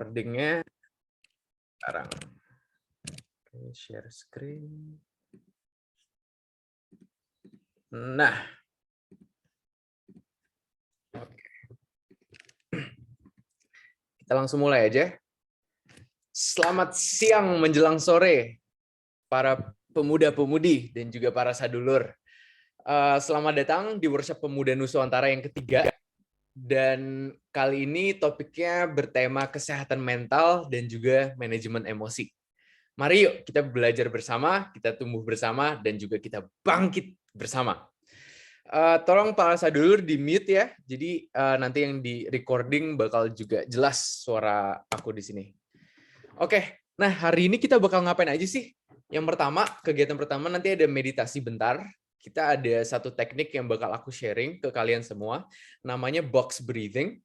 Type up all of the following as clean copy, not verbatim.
recordingnya sekarang. Share screen. Nah, oke. Kita langsung mulai aja. Selamat siang menjelang sore, para pemuda-pemudi dan juga para sadulur. Selamat datang di workshop Pemuda Nusantara yang ketiga. Dan kali ini topiknya bertema kesehatan mental dan juga manajemen emosi. Mari yuk kita belajar bersama, kita tumbuh bersama, dan juga kita bangkit bersama. Tolong para sadulur di mute ya, jadi nanti yang di recording bakal juga jelas suara aku di sini. Oke, nah hari ini kita bakal ngapain aja sih? Yang pertama, kegiatan pertama nanti ada meditasi bentar. Kita ada satu teknik yang bakal aku sharing ke kalian semua, namanya box breathing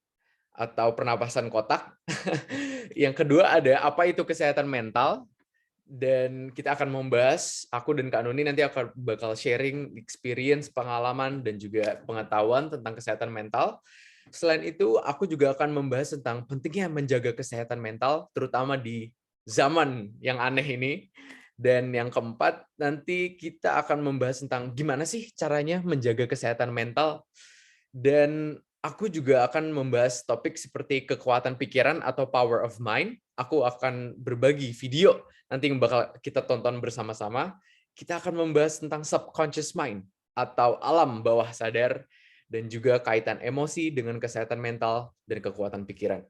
atau pernapasan kotak. Yang kedua ada apa itu kesehatan mental, dan kita akan membahas, aku dan Kak Nuni nanti akan bakal sharing experience, pengalaman, dan juga pengetahuan tentang kesehatan mental. Selain itu, aku juga akan membahas tentang pentingnya menjaga kesehatan mental, terutama di zaman yang aneh ini. Dan yang keempat, nanti kita akan membahas tentang gimana sih caranya menjaga kesehatan mental. Dan aku juga akan membahas topik seperti kekuatan pikiran atau power of mind. Aku akan berbagi video nanti yang bakal kita tonton bersama-sama. Kita akan membahas tentang subconscious mind atau alam bawah sadar dan juga kaitan emosi dengan kesehatan mental dan kekuatan pikiran.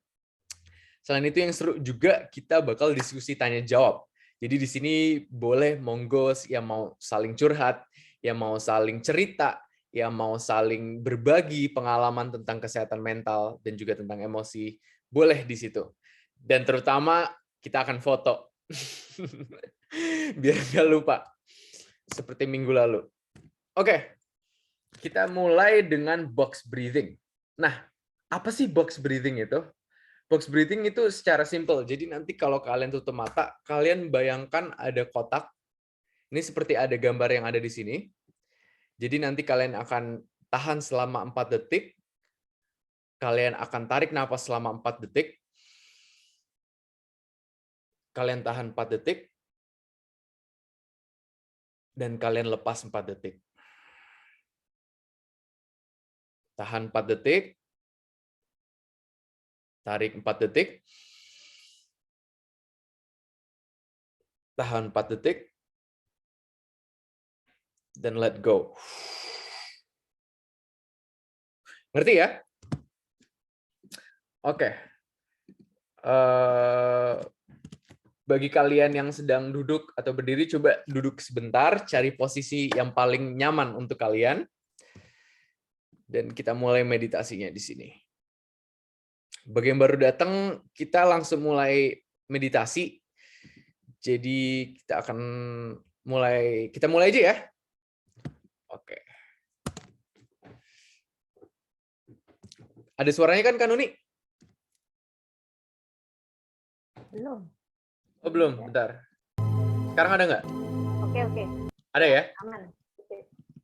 Selain itu yang seru juga kita bakal diskusi tanya jawab. Jadi di sini boleh monggo yang mau saling curhat, yang mau saling cerita, yang mau saling berbagi pengalaman tentang kesehatan mental dan juga tentang emosi, boleh di situ. Dan terutama kita akan foto. Biar nggak lupa. Seperti minggu lalu. Oke, kita mulai dengan box breathing. Nah, apa sih box breathing itu? Box breathing itu secara simpel. Jadi nanti kalau kalian tutup mata, kalian bayangkan ada kotak. Ini seperti ada gambar yang ada di sini. Jadi nanti kalian akan tahan selama 4 detik. Kalian akan tarik nafas selama 4 detik. Kalian tahan 4 detik. Dan kalian lepas 4 detik. Tahan 4 detik. Tarik 4 detik. Tahan 4 detik. Dan let go. Ngerti ya? Oke. Bagi kalian yang sedang duduk atau berdiri, coba duduk sebentar, cari posisi yang paling nyaman untuk kalian. Dan kita mulai meditasinya di sini. Bagi yang baru datang, kita langsung mulai meditasi. Jadi kita akan mulai, kita mulai aja ya. Oke. Ada suaranya kan, Kak Nuni? Belum. Oh, belum, bentar. Sekarang ada nggak? Oke. Ada ya? Aman.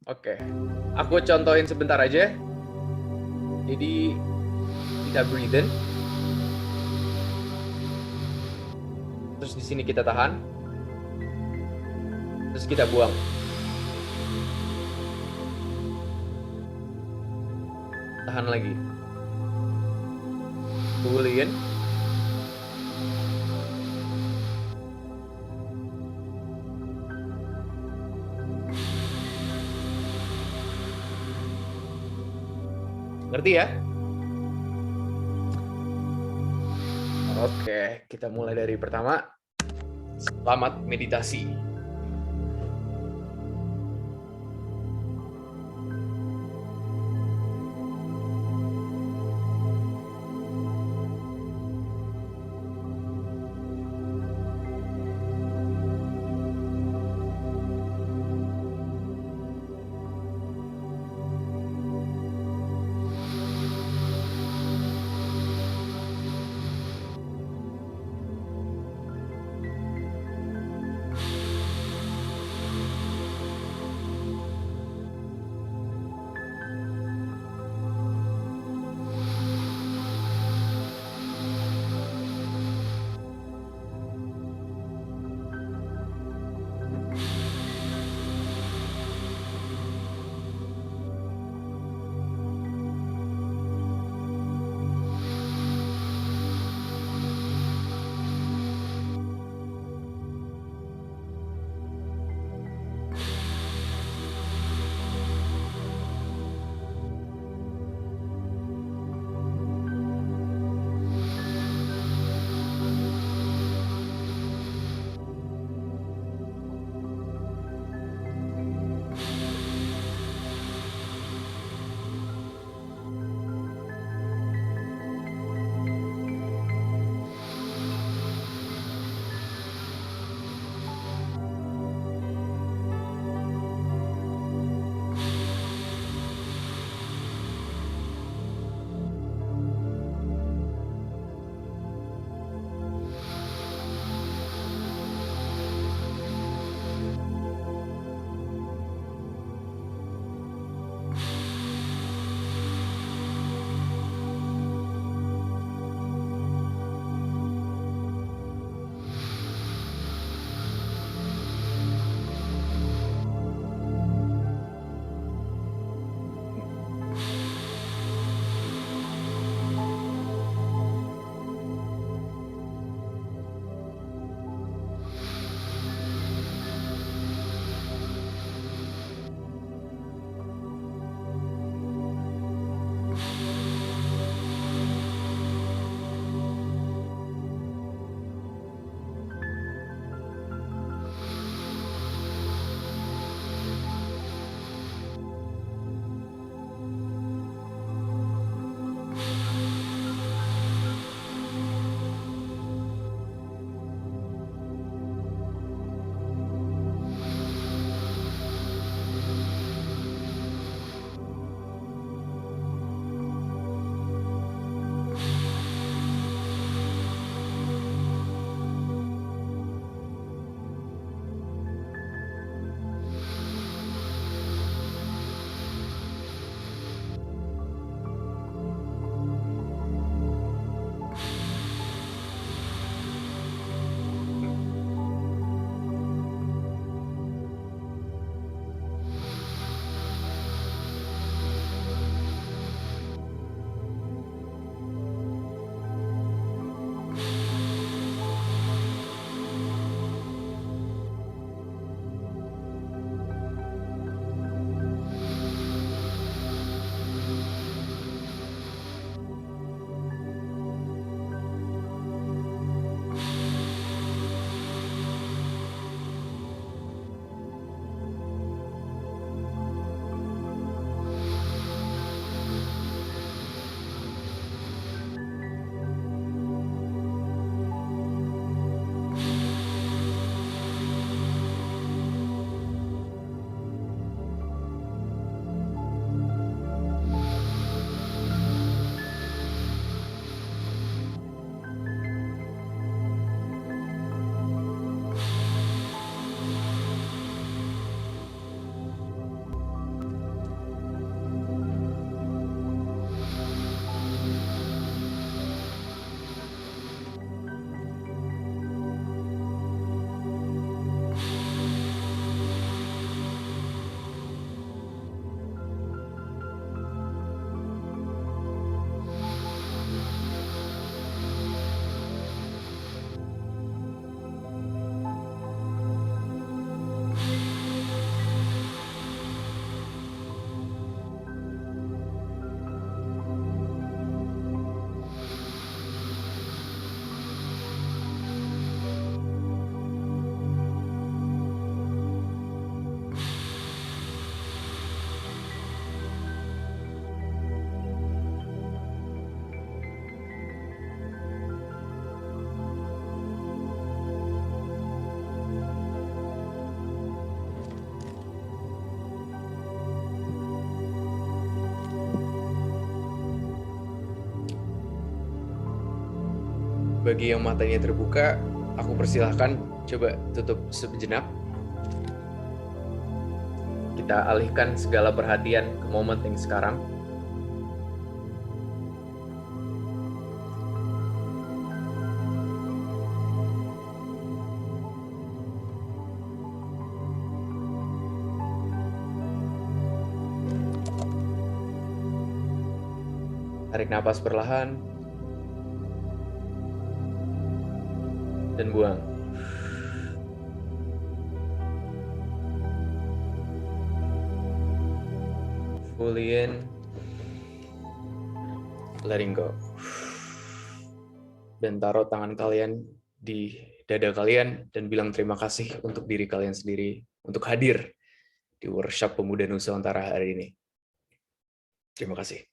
Oke. Aku contohin sebentar aja. Jadi kita breathe in. Terus di sini kita tahan. Terus kita buang. Tahan lagi. Pull in. Ngerti ya? Oke, kita mulai dari pertama. Selamat meditasi. bagi yang matanya terbuka, aku persilahkan coba tutup sejenak. Kita alihkan segala perhatian ke momen yang sekarang. Tarik napas perlahan dan buang. Fully in, letting go. Dan taruh tangan kalian di dada kalian dan bilang terima kasih untuk diri kalian sendiri untuk hadir di workshop Pemuda Nusantara hari ini. Terima kasih.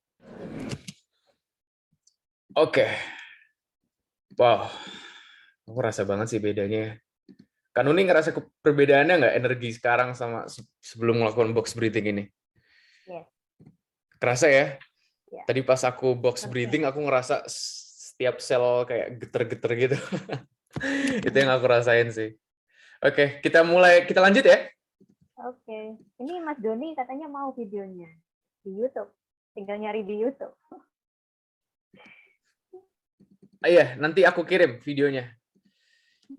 Oke. Wow. Aku rasa banget sih bedanya. Kanuni ngerasa perbedaannya nggak energi sekarang sama sebelum melakukan box breathing ini? Yes. Kerasa ya? Ya. Tadi pas aku box breathing, aku ngerasa setiap sel kayak geter-geter gitu. Itu yang aku rasain sih. Oke, kita lanjut ya. Oke. Ini Mas Doni katanya mau videonya di YouTube. Tinggal nyari di YouTube. Iya, nanti aku kirim videonya.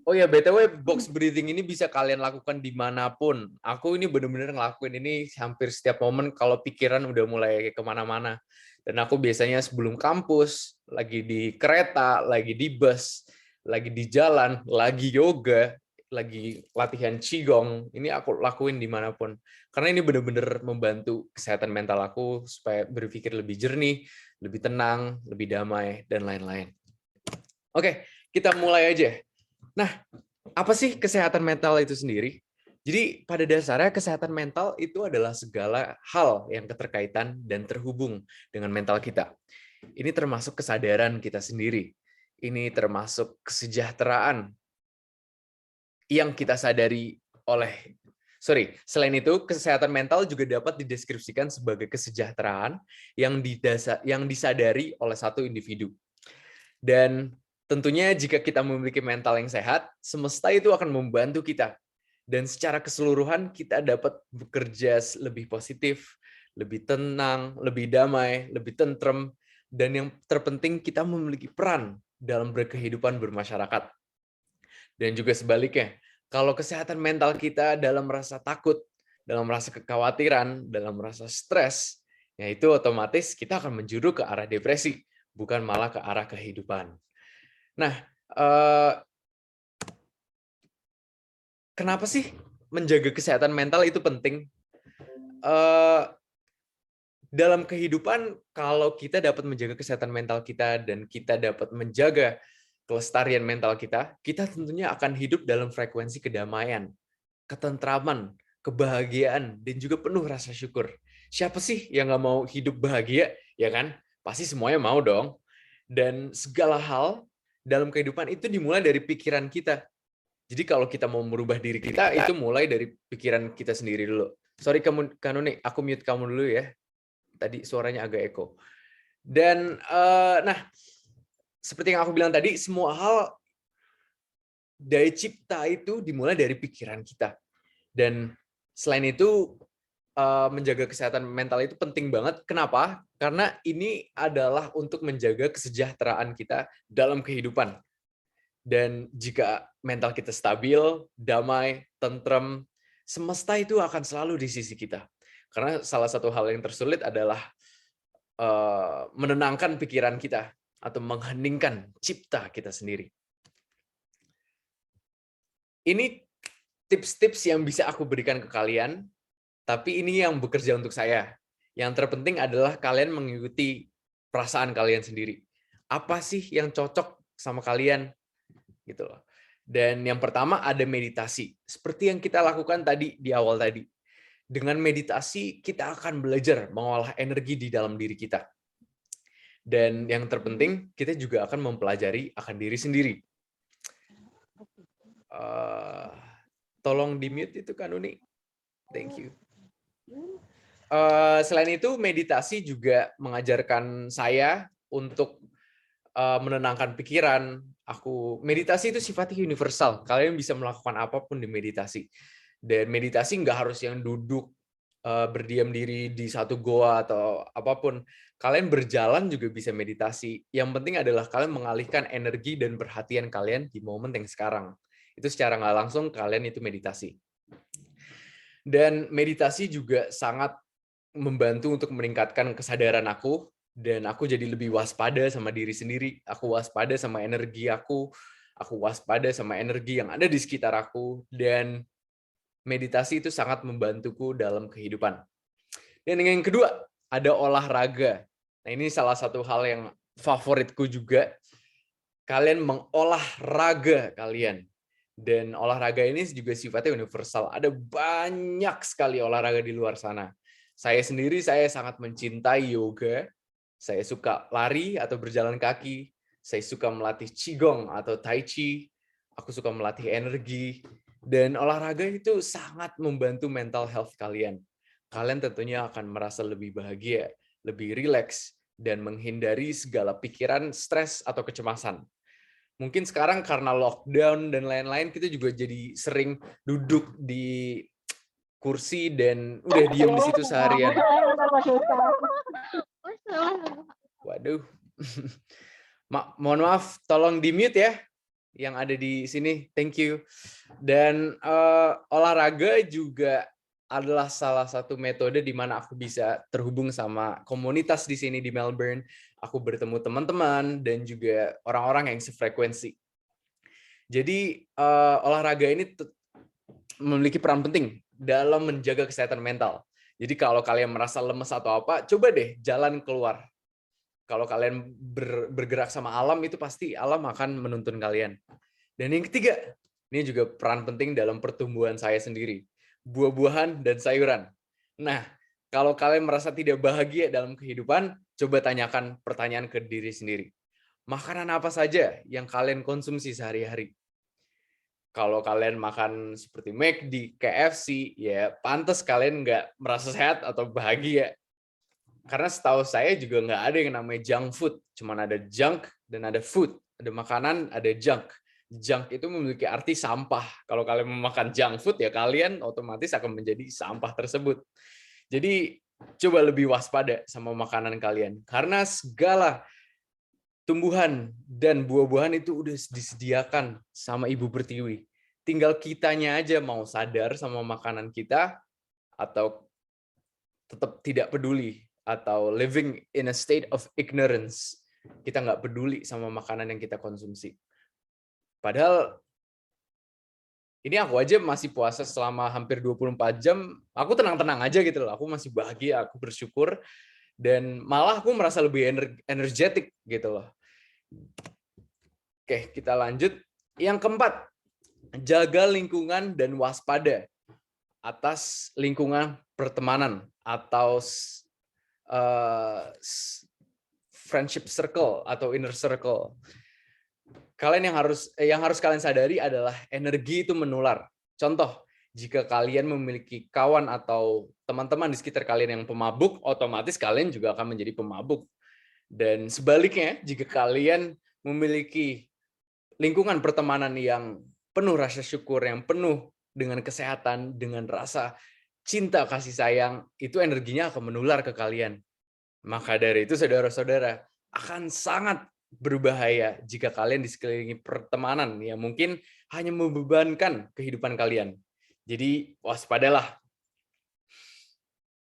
Oh ya, BTW box breathing ini bisa kalian lakukan dimanapun. Aku ini bener-bener ngelakuin ini hampir setiap momen kalau pikiran udah mulai kemana-mana. Dan aku biasanya sebelum kampus, lagi di kereta, lagi di bus, lagi di jalan, lagi yoga, lagi latihan qigong, ini aku lakuin dimanapun. Karena ini bener-bener membantu kesehatan mental aku supaya berpikir lebih jernih, lebih tenang, lebih damai, dan lain-lain. Oke, kita mulai aja. Nah, apa sih kesehatan mental itu sendiri? Jadi pada dasarnya kesehatan mental itu adalah segala hal yang keterkaitan dan terhubung dengan mental kita. Ini termasuk kesadaran kita sendiri. Ini termasuk kesejahteraan yang kita sadari selain itu, kesehatan mental juga dapat dideskripsikan sebagai kesejahteraan yang disadari oleh satu individu. Dan tentunya jika kita memiliki mental yang sehat, semesta itu akan membantu kita. Dan secara keseluruhan kita dapat bekerja lebih positif, lebih tenang, lebih damai, lebih tentrem, dan yang terpenting kita memiliki peran dalam berkehidupan bermasyarakat. Dan juga sebaliknya, kalau kesehatan mental kita dalam rasa takut, dalam rasa kekhawatiran, dalam rasa stres, ya itu otomatis kita akan menjuru ke arah depresi, bukan malah ke arah kehidupan. Nah, kenapa sih menjaga kesehatan mental itu penting? Dalam kehidupan, kalau kita dapat menjaga kesehatan mental kita dan kita dapat menjaga kelestarian mental kita, kita tentunya akan hidup dalam frekuensi kedamaian, ketentraman, kebahagiaan, dan juga penuh rasa syukur. Siapa sih yang nggak mau hidup bahagia, ya kan? Pasti semuanya mau dong. Dan segala hal dalam kehidupan itu dimulai dari pikiran kita. Jadi kalau kita mau merubah diri kita, itu mulai dari pikiran kita sendiri dulu. Sorry Kanuni, aku mute kamu dulu ya. Tadi suaranya agak eko. Dan nah, seperti yang aku bilang tadi, semua hal daya cipta itu dimulai dari pikiran kita. Dan selain itu, menjaga kesehatan mental itu penting banget. Kenapa? Karena ini adalah untuk menjaga kesejahteraan kita dalam kehidupan. Dan jika mental kita stabil, damai, tentrem, semesta itu akan selalu di sisi kita. Karena salah satu hal yang tersulit adalah menenangkan pikiran kita atau mengheningkan cipta kita sendiri. Ini tips-tips yang bisa aku berikan ke kalian, tapi ini yang bekerja untuk saya. Yang terpenting adalah kalian mengikuti perasaan kalian sendiri. Apa sih yang cocok sama kalian? Gitu loh. Dan yang pertama ada meditasi. Seperti yang kita lakukan tadi di awal tadi. Dengan meditasi kita akan belajar mengolah energi di dalam diri kita. Dan yang terpenting kita juga akan mempelajari akan diri sendiri. Tolong di-mute itu Kanuni. Thank you. Selain itu meditasi juga mengajarkan saya untuk menenangkan pikiran, meditasi itu sifatnya universal. Kalian bisa melakukan apapun di meditasi. Dan meditasi nggak harus yang duduk berdiam diri di satu goa atau apapun. Kalian berjalan juga bisa meditasi. Yang penting adalah kalian mengalihkan energi dan perhatian kalian di momen yang sekarang. Itu secara nggak langsung kalian itu meditasi. Dan meditasi juga sangat membantu untuk meningkatkan kesadaran aku, dan aku jadi lebih waspada sama diri sendiri. Aku waspada sama energi aku waspada sama energi yang ada di sekitar aku, dan meditasi itu sangat membantuku dalam kehidupan. Dan yang kedua, ada olahraga. Nah, ini salah satu hal yang favoritku juga. Kalian mengolah raga kalian. Dan olahraga ini juga sifatnya universal. Ada banyak sekali olahraga di luar sana. Saya sendiri, saya sangat mencintai yoga. Saya suka lari atau berjalan kaki. Saya suka melatih qigong atau tai chi. Aku suka melatih energi. Dan olahraga itu sangat membantu mental health kalian. Kalian tentunya akan merasa lebih bahagia, lebih rileks, dan menghindari segala pikiran, stres, atau kecemasan. Mungkin sekarang karena lockdown dan lain-lain, kita juga jadi sering duduk di kursi dan udah diem di situ seharian. Waduh. Mohon maaf, tolong di-mute ya yang ada di sini. Thank you. Dan olahraga juga adalah salah satu metode di mana aku bisa terhubung sama komunitas di sini di Melbourne. Aku bertemu teman-teman dan juga orang-orang yang sefrekuensi. Jadi olahraga ini memiliki peran penting dalam menjaga kesehatan mental. Jadi kalau kalian merasa lemes atau apa, coba deh jalan keluar. Kalau kalian bergerak sama alam, itu pasti alam akan menuntun kalian. Dan yang ketiga, ini juga peran penting dalam pertumbuhan saya sendiri. Buah-buahan dan sayuran. Nah, kalau kalian merasa tidak bahagia dalam kehidupan, coba tanyakan pertanyaan ke diri sendiri. Makanan apa saja yang kalian konsumsi sehari-hari? Kalau kalian makan seperti McD, KFC, ya pantas kalian nggak merasa sehat atau bahagia. Karena setahu saya juga nggak ada yang namanya junk food. Cuman ada junk dan ada food. Ada makanan, ada junk. Junk itu memiliki arti sampah. Kalau kalian memakan junk food, ya kalian otomatis akan menjadi sampah tersebut. Jadi coba lebih waspada sama makanan kalian. Karena segala tumbuhan dan buah-buahan itu udah disediakan sama Ibu Pertiwi. Tinggal kitanya aja mau sadar sama makanan kita atau tetap tidak peduli atau living in a state of ignorance. Kita nggak peduli sama makanan yang kita konsumsi. Padahal ini aku aja masih puasa selama hampir 24 jam, aku tenang-tenang aja gitu loh. Aku masih bahagia, aku bersyukur, dan malah aku merasa lebih energetik gitu loh. Oke, kita lanjut. Yang keempat, jaga lingkungan dan waspada atas lingkungan pertemanan atau friendship circle atau inner circle. Kalian yang harus kalian sadari adalah energi itu menular. Contoh, jika kalian memiliki kawan atau teman-teman di sekitar kalian yang pemabuk, otomatis kalian juga akan menjadi pemabuk. Dan sebaliknya, jika kalian memiliki lingkungan pertemanan yang penuh rasa syukur, yang penuh dengan kesehatan, dengan rasa cinta, kasih sayang, itu energinya akan menular ke kalian. Maka dari itu, saudara-saudara, akan sangat berbahaya jika kalian di sekelilingi pertemanan yang mungkin hanya membebankan kehidupan kalian. Jadi, waspadalah.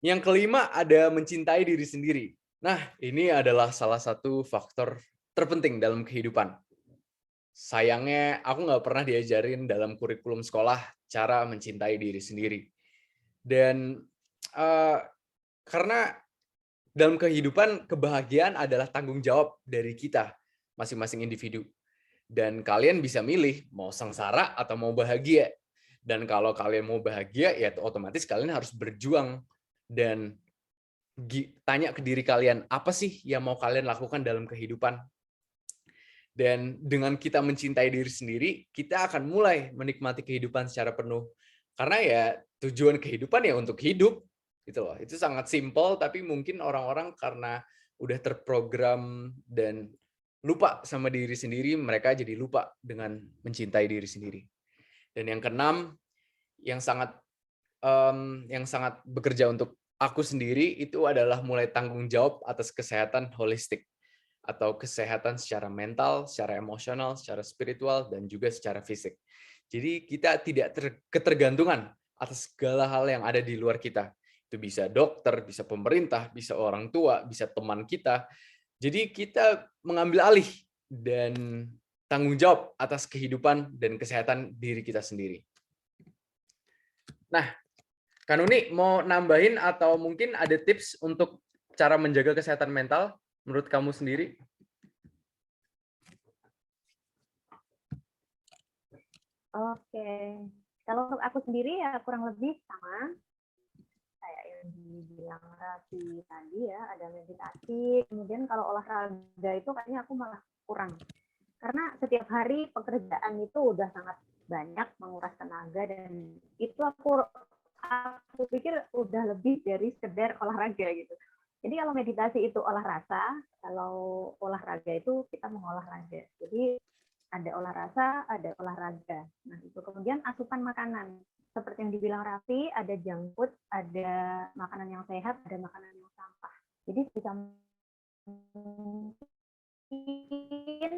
Yang kelima, ada mencintai diri sendiri. Nah, ini adalah salah satu faktor terpenting dalam kehidupan. Sayangnya, aku nggak pernah diajarin dalam kurikulum sekolah cara mencintai diri sendiri. Dan karena dalam kehidupan, kebahagiaan adalah tanggung jawab dari kita, masing-masing individu. Dan kalian bisa milih mau sengsara atau mau bahagia. Dan kalau kalian mau bahagia, ya otomatis kalian harus berjuang. Dan tanya ke diri kalian, apa sih yang mau kalian lakukan dalam kehidupan? Dan dengan kita mencintai diri sendiri, kita akan mulai menikmati kehidupan secara penuh. Karena ya tujuan kehidupan ya untuk hidup. Gitu loh. Itu sangat simpel, tapi mungkin orang-orang karena udah terprogram dan lupa sama diri sendiri, mereka jadi lupa dengan mencintai diri sendiri. Dan yang keenam, yang sangat bekerja untuk aku sendiri itu adalah mulai tanggung jawab atas kesehatan holistik atau kesehatan secara mental, secara emosional, secara spiritual, dan juga secara fisik. Jadi kita tidak ketergantungan atas segala hal yang ada di luar kita. Itu bisa dokter, bisa pemerintah, bisa orang tua, bisa teman kita. Jadi kita mengambil alih dan tanggung jawab atas kehidupan dan kesehatan diri kita sendiri. Nah, Kanuni mau nambahin atau mungkin ada tips untuk cara menjaga kesehatan mental menurut kamu sendiri? Oke, kalau untuk aku sendiri ya kurang lebih sama kayak yang dibilang Raffi tadi ya, ada meditasi. Kemudian kalau olahraga itu kayaknya aku malah kurang. Karena setiap hari pekerjaan itu udah sangat banyak, menguras tenaga, dan itu aku pikir udah lebih dari sekedar olahraga gitu. Jadi kalau meditasi itu olah rasa, kalau olahraga itu kita mengolah raga. Jadi ada olah rasa, ada olahraga. Nah, itu kemudian asupan makanan. Seperti yang dibilang Raffi, ada junk food, ada makanan yang sehat, ada makanan yang sampah. Jadi bisa mungkin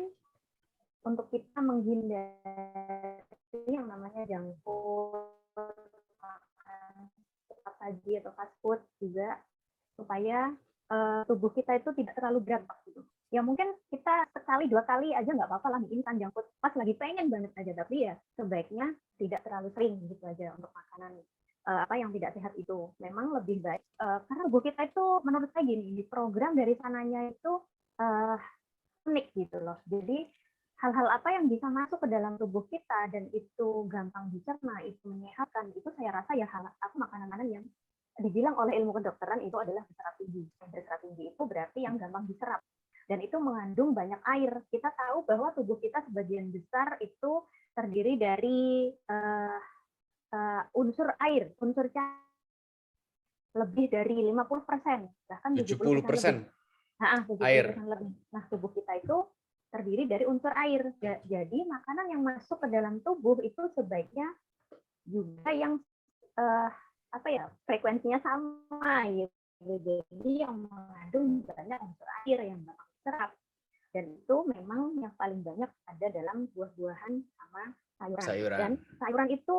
untuk kita menghindari yang namanya junk food, makan cepat saji atau fast food juga, supaya tubuh kita itu tidak terlalu berat gitu. Ya mungkin kita sekali 2 kali aja nggak apa-apa lah instan junk food pas lagi pengen banget aja, tapi ya sebaiknya tidak terlalu sering gitu aja untuk makanan apa yang tidak sehat itu. Memang lebih baik karena tubuh kita itu menurut saya gini, di program dari sananya itu unik gitu loh. Jadi hal-hal apa yang bisa masuk ke dalam tubuh kita dan itu gampang dicerna, itu menyehatkan, itu saya rasa ya aku makanan-makanan yang dibilang oleh ilmu kedokteran itu adalah berserat tinggi. Berserat tinggi itu berarti yang gampang diserap. Dan itu mengandung banyak air. Kita tahu bahwa tubuh kita sebagian besar itu terdiri dari unsur air, unsur cair lebih dari 50%, bahkan 70% 70% lebih. Nah, 70% lebih. Nah, tubuh kita itu terdiri dari unsur air. Jadi makanan yang masuk ke dalam tubuh itu sebaiknya juga yang frekuensinya sama gitu. Jadi yang mengandung banyak unsur air yang dapat diserap. Dan itu memang yang paling banyak ada dalam buah-buahan sama sayuran. Dan sayuran itu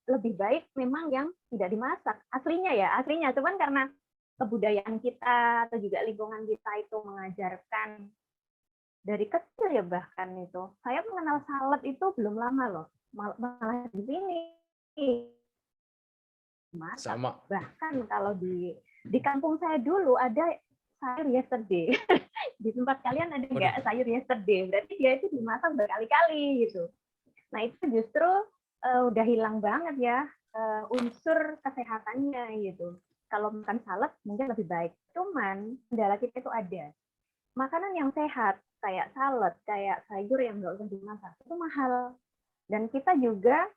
lebih baik memang yang tidak dimasak. Aslinya. Cuman karena kebudayaan kita atau juga lingkungan kita itu mengajarkan dari kecil ya bahkan itu. Saya mengenal salad itu belum lama loh. Malah di sini masak. Sama. Bahkan kalau di kampung saya dulu ada sayur yesterday. Di tempat kalian ada nggak sayur yesterday? Berarti dia itu dimasak berkali-kali gitu. Nah itu justru udah hilang banget ya unsur kesehatannya gitu. Kalau makan salad mungkin lebih baik. Cuman kendala kita itu ada. Makanan yang sehat kayak salad, kayak sayur yang nggak usah dimasak itu mahal. Dan kita juga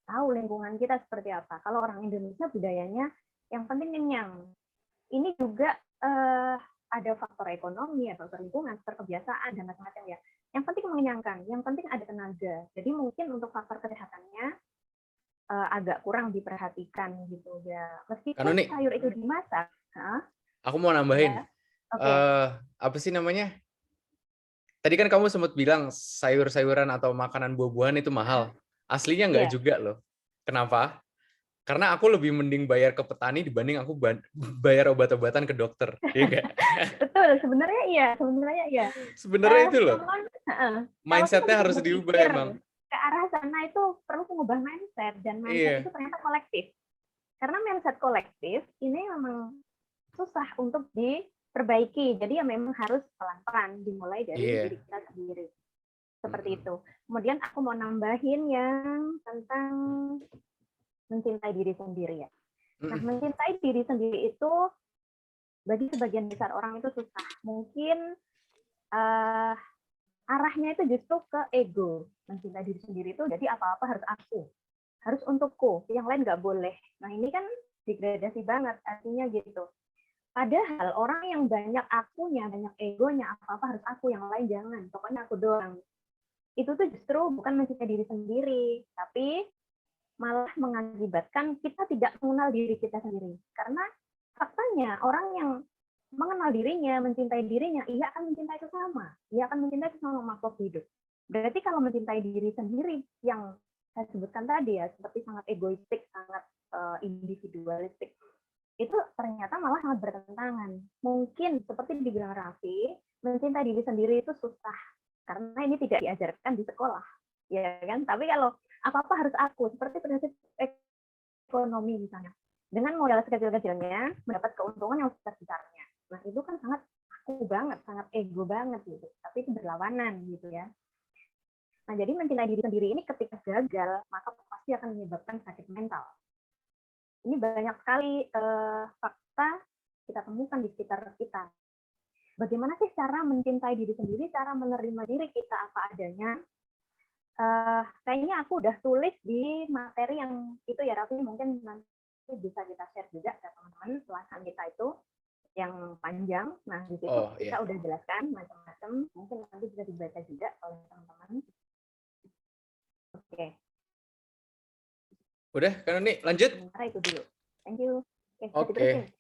tahu lingkungan kita seperti apa. Kalau orang Indonesia budayanya yang penting kenyang. Ini juga ada faktor ekonomi, faktor lingkungan, faktor kebiasaan, dan macam-macam ya. Yang penting mengenyangkan, yang penting ada tenaga. Jadi mungkin untuk faktor kesehatannya agak kurang diperhatikan gitu ya. Meskipun sayur itu dimasak. Aku mau nambahin. Ya. Apa sih namanya? Tadi kan kamu sempat bilang sayur-sayuran atau makanan buah-buahan itu mahal. Aslinya nggak juga loh. Kenapa? Karena aku lebih mending bayar ke petani dibanding aku bayar obat-obatan ke dokter. Iya nggak? Betul, sebenarnya iya. Sebenarnya itu loh. Mindset-nya harus diubah emang. Ke arah sana itu perlu mengubah mindset, dan mindset itu ternyata kolektif. Karena mindset kolektif ini memang susah untuk diperbaiki. Jadi ya memang harus pelan-pelan dimulai dari diri kita sendiri. Seperti itu. Kemudian aku mau nambahin yang tentang mencintai diri sendiri ya. Nah, mencintai diri sendiri itu bagi sebagian besar orang itu susah. Mungkin arahnya itu justru ke ego. Mencintai diri sendiri itu jadi apa-apa harus aku. Harus untukku, yang lain nggak boleh. Nah, ini kan degradasi banget artinya gitu. Padahal orang yang banyak akunya, banyak egonya, apa-apa harus aku, yang lain jangan. Pokoknya aku doang. Itu tuh justru bukan mencintai diri sendiri, tapi malah mengakibatkan kita tidak mengenal diri kita sendiri. Karena faktanya orang yang mengenal dirinya, mencintai dirinya, ia akan mencintai sesama. Ia akan mencintai sesama makhluk hidup. Berarti kalau mencintai diri sendiri yang saya sebutkan tadi ya, seperti sangat egoistik, sangat individualistik, itu ternyata malah sangat bertentangan. Mungkin seperti dibilang Raffi, mencintai diri sendiri itu susah karena ini tidak diajarkan di sekolah, ya kan? Tapi kalau apa-apa harus aku, seperti prinsip ekonomi misalnya, dengan modal sekecil-kecilnya mendapat keuntungan yang besar-besarnya. Nah itu kan sangat aku banget, sangat ego banget gitu. Tapi itu berlawanan gitu ya. Nah jadi mencintai diri sendiri ini ketika gagal, maka pasti akan menyebabkan sakit mental. Ini banyak sekali fakta kita temukan di sekitar kita. Bagaimana sih cara mencintai diri sendiri, cara menerima diri kita apa adanya? Kayaknya aku udah tulis di materi yang itu ya, Raffi, mungkin nanti bisa kita share juga ke teman-teman ulasan kita itu yang panjang. Nah di situ kita udah jelaskan macam-macam, mungkin nanti bisa dibaca juga oleh teman-teman. Oke. Udah, kan nih lanjut. Sementara itu dulu. Thank you. Oke.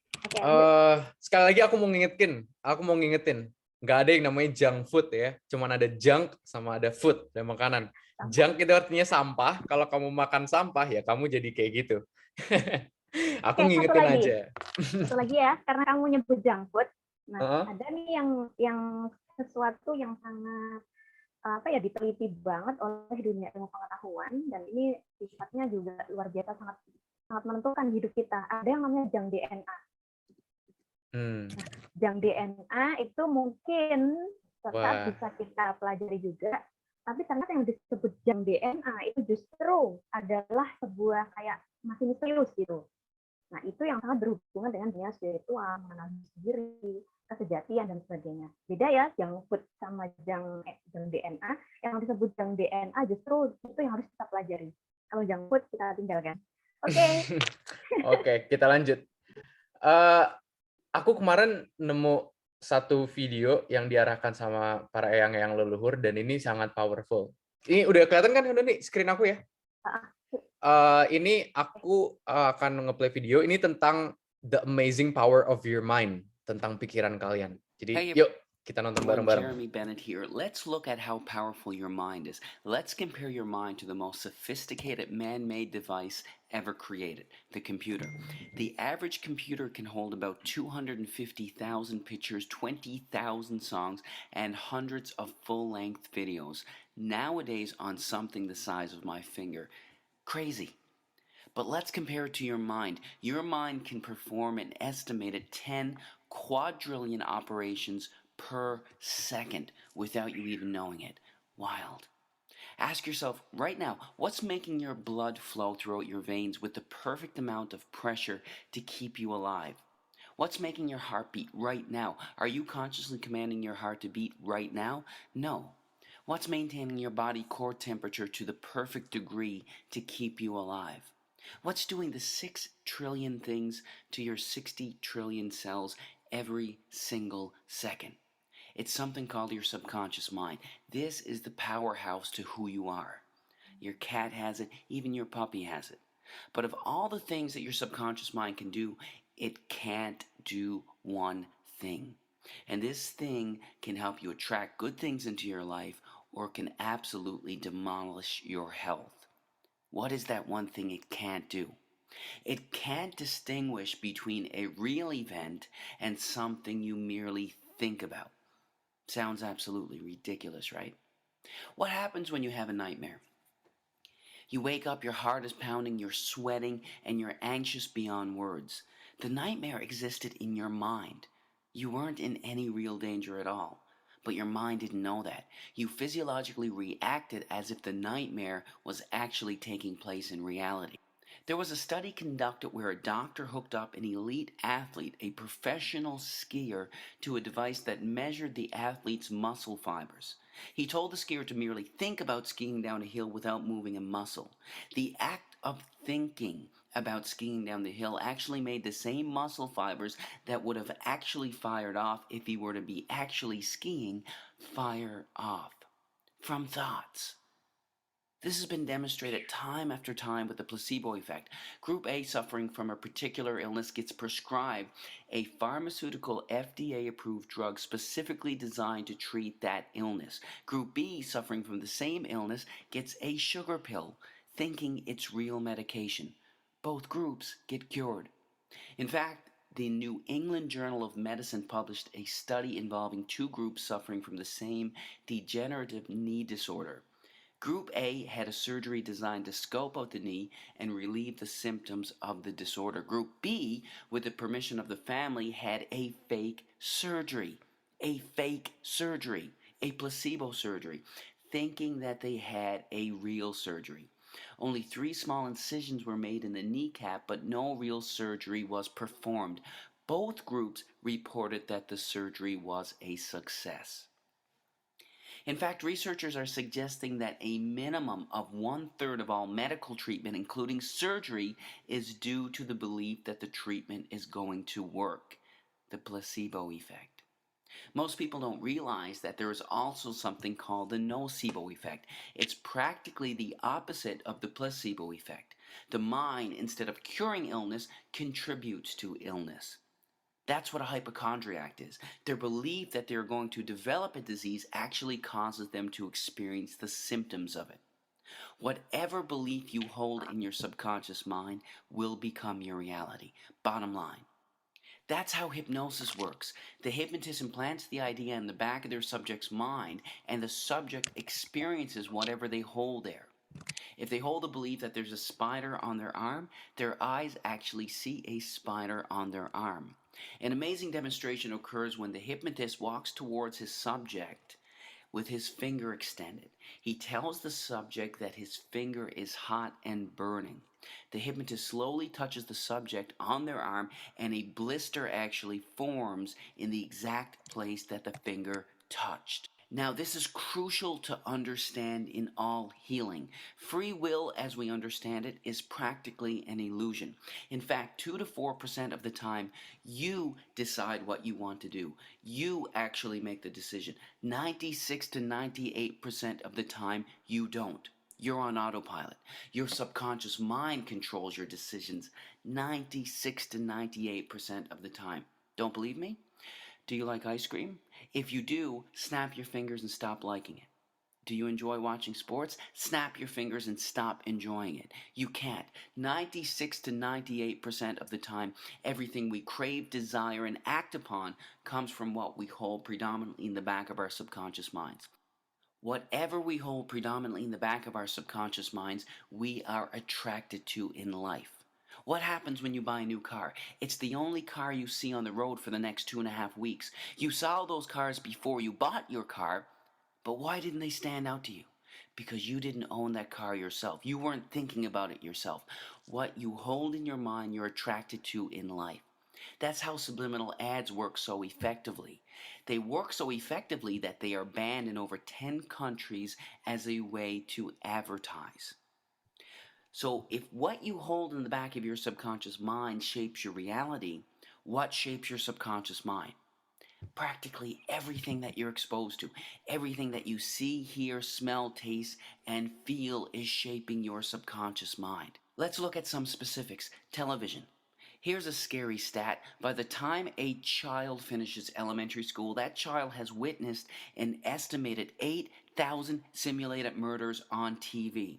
Sekali lagi aku mau ngingetin, nggak ada yang namanya junk food ya, cuman ada junk sama ada food, ada makanan. Junk itu artinya sampah. Kalau kamu makan sampah ya kamu jadi kayak gitu. Aku ngingetin aja. Satu lagi ya, karena kamu nyebut junk food. Nah, ada nih yang sesuatu yang sangat diteliti banget oleh dunia ilmu pengetahuan, dan ini sifatnya juga luar biasa, sangat menentukan hidup kita. Ada yang namanya junk DNA. Nah, junk DNA itu mungkin tetap bisa kita pelajari juga, tapi ternyata yang disebut junk DNA itu justru adalah sebuah kayak masih misterius gitu. Nah, itu yang sangat berhubungan dengan dunia spiritual, mengenal diri, kesejatian, dan sebagainya. Beda ya, junk food sama junk DNA. Yang disebut junk DNA justru itu yang harus kita pelajari. Kalau junk food kita tinggalkan. Oke, kita lanjut. Aku kemarin nemu satu video yang diarahkan sama para eyang-eyang leluhur, dan ini sangat powerful. Ini udah kelihatan kan udah nih screen aku ya? Ini aku akan nge-play video ini tentang the amazing power of your mind, tentang pikiran kalian. Jadi yuk kita nonton bareng-bareng. Jeremy Bennett here. Let's look at how powerful your mind is. Let's compare your mind to the most sophisticated man-made device ever created, the computer. The average computer can hold about 250,000 pictures, 20,000 songs, and hundreds of full-length videos, nowadays on something the size of my finger. Crazy. But let's compare it to your mind. Your mind can perform an estimated 10 quadrillion operations per second without you even knowing it. Wild. Ask yourself right now, what's making your blood flow throughout your veins with the perfect amount of pressure to keep you alive? What's making your heart beat right now? Are you consciously commanding your heart to beat right now? No. What's maintaining your body core temperature to the perfect degree to keep you alive? What's doing the 6 trillion things to your 60 trillion cells every single second? It's something called your subconscious mind. This is the powerhouse to who you are. Your cat has it, even your puppy has it. But of all the things that your subconscious mind can do, it can't do one thing. And this thing can help you attract good things into your life, or can absolutely demolish your health. What is that one thing it can't do? It can't distinguish between a real event and something you merely think about. Sounds absolutely ridiculous, right? What happens when you have a nightmare? You wake up, your heart is pounding, you're sweating, and you're anxious beyond words. The nightmare existed in your mind. You weren't in any real danger at all. But your mind didn't know that. You physiologically reacted as if the nightmare was actually taking place in reality. There was a study conducted where a doctor hooked up an elite athlete, a professional skier, to a device that measured the athlete's muscle fibers. He told the skier to merely think about skiing down a hill without moving a muscle. The act of thinking about skiing down the hill actually made the same muscle fibers that would have actually fired off if he were to be actually skiing fire off from thoughts. This has been demonstrated time after time with the placebo effect. Group A suffering from a particular illness gets prescribed a pharmaceutical FDA-approved drug specifically designed to treat that illness. Group B suffering from the same illness gets a sugar pill, thinking it's real medication. Both groups get cured. In fact, the New England Journal of Medicine published a study involving two groups suffering from the same degenerative knee disorder. Group A had a surgery designed to scope out the knee and relieve the symptoms of the disorder. Group B, with the permission of the family, had a fake surgery, a placebo surgery, thinking that they had a real surgery. Only 3 small incisions were made in the kneecap, but no real surgery was performed. Both groups reported that the surgery was a success. In fact, researchers are suggesting that a minimum of 1/3 of all medical treatment, including surgery, is due to the belief that the treatment is going to work, the placebo effect. Most people don't realize that there is also something called the nocebo effect. It's practically the opposite of the placebo effect. The mind, instead of curing illness, contributes to illness. That's what a hypochondriac is. Their belief that they're going to develop a disease actually causes them to experience the symptoms of it. Whatever belief you hold in your subconscious mind will become your reality. Bottom line. That's how hypnosis works. The hypnotist implants the idea in the back of their subject's mind, and the subject experiences whatever they hold there. If they hold the belief that there's a spider on their arm, their eyes actually see a spider on their arm. An amazing demonstration occurs when the hypnotist walks towards his subject with his finger extended. He tells the subject that his finger is hot and burning. The hypnotist slowly touches the subject on their arm, and a blister actually forms in the exact place that the finger touched. Now, this is crucial to understand in all healing. Free will, as we understand it, is practically an illusion. In fact, 2 to 4% of the time, you decide what you want to do. You actually make the decision. 96 to 98% of the time, you don't. You're on autopilot. Your subconscious mind controls your decisions 96 to 98% of the time. Don't believe me? Do you like ice cream? If you do, snap your fingers and stop liking it. Do you enjoy watching sports? Snap your fingers and stop enjoying it. You can't. 96 to 98% of the time, everything we crave, desire, and act upon comes from what we hold predominantly in the back of our subconscious minds. Whatever we hold predominantly in the back of our subconscious minds, we are attracted to in life. What happens when you buy a new car? It's the only car you see on the road for the next 2.5 weeks. You saw those cars before you bought your car, but why didn't they stand out to you? Because you didn't own that car yourself. You weren't thinking about it yourself. What you hold in your mind, you're attracted to in life. That's how subliminal ads work so effectively. They work so effectively that they are banned in over 10 countries as a way to advertise. So if what you hold in the back of your subconscious mind shapes your reality, what shapes your subconscious mind? Practically everything that you're exposed to, everything that you see, hear, smell, taste, and feel is shaping your subconscious mind. Let's look at some specifics. Television. Here's a scary stat. By the time a child finishes elementary school, that child has witnessed an estimated 8,000 simulated murders on TV.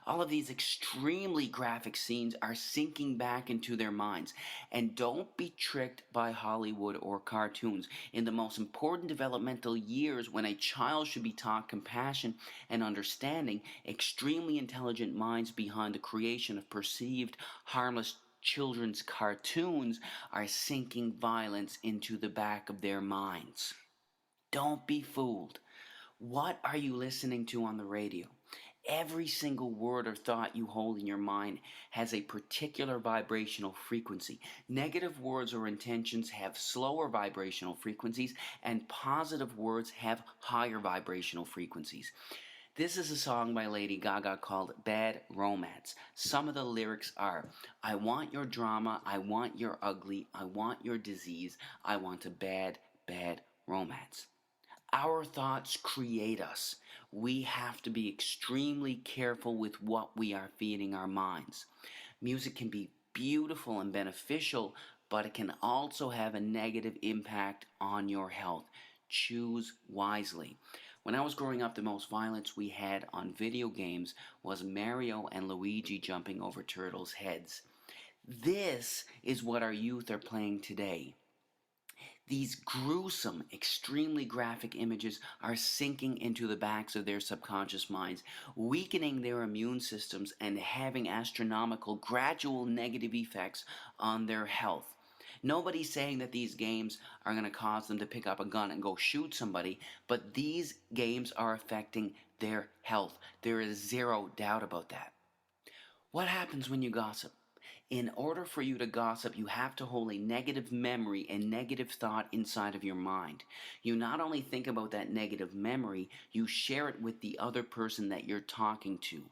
All of these extremely graphic scenes are sinking back into their minds. And don't be tricked by Hollywood or cartoons. In the most important developmental years, when a child should be taught compassion and understanding, extremely intelligent minds behind the creation of perceived harmless children's cartoons are sinking violence into the back of their minds. Don't be fooled. What are you listening to on the radio? Every single word or thought you hold in your mind has a particular vibrational frequency. Negative words or intentions have slower vibrational frequencies, and positive words have higher vibrational frequencies. This is a song by Lady Gaga called Bad Romance. Some of the lyrics are, I want your drama, I want your ugly, I want your disease, I want a bad, bad romance. Our thoughts create us. We have to be extremely careful with what we are feeding our minds. Music can be beautiful and beneficial, but it can also have a negative impact on your health. Choose wisely. When I was growing up, the most violence we had on video games was Mario and Luigi jumping over turtles' heads. This is what our youth are playing today. These gruesome, extremely graphic images are sinking into the backs of their subconscious minds, weakening their immune systems and having astronomical, gradual negative effects on their health. Nobody's saying that these games are going to cause them to pick up a gun and go shoot somebody, but these games are affecting their health. There is zero doubt about that. What happens when you gossip? In order for you to gossip, you have to hold a negative memory and negative thought inside of your mind. You not only think about that negative memory, you share it with the other person that you're talking to.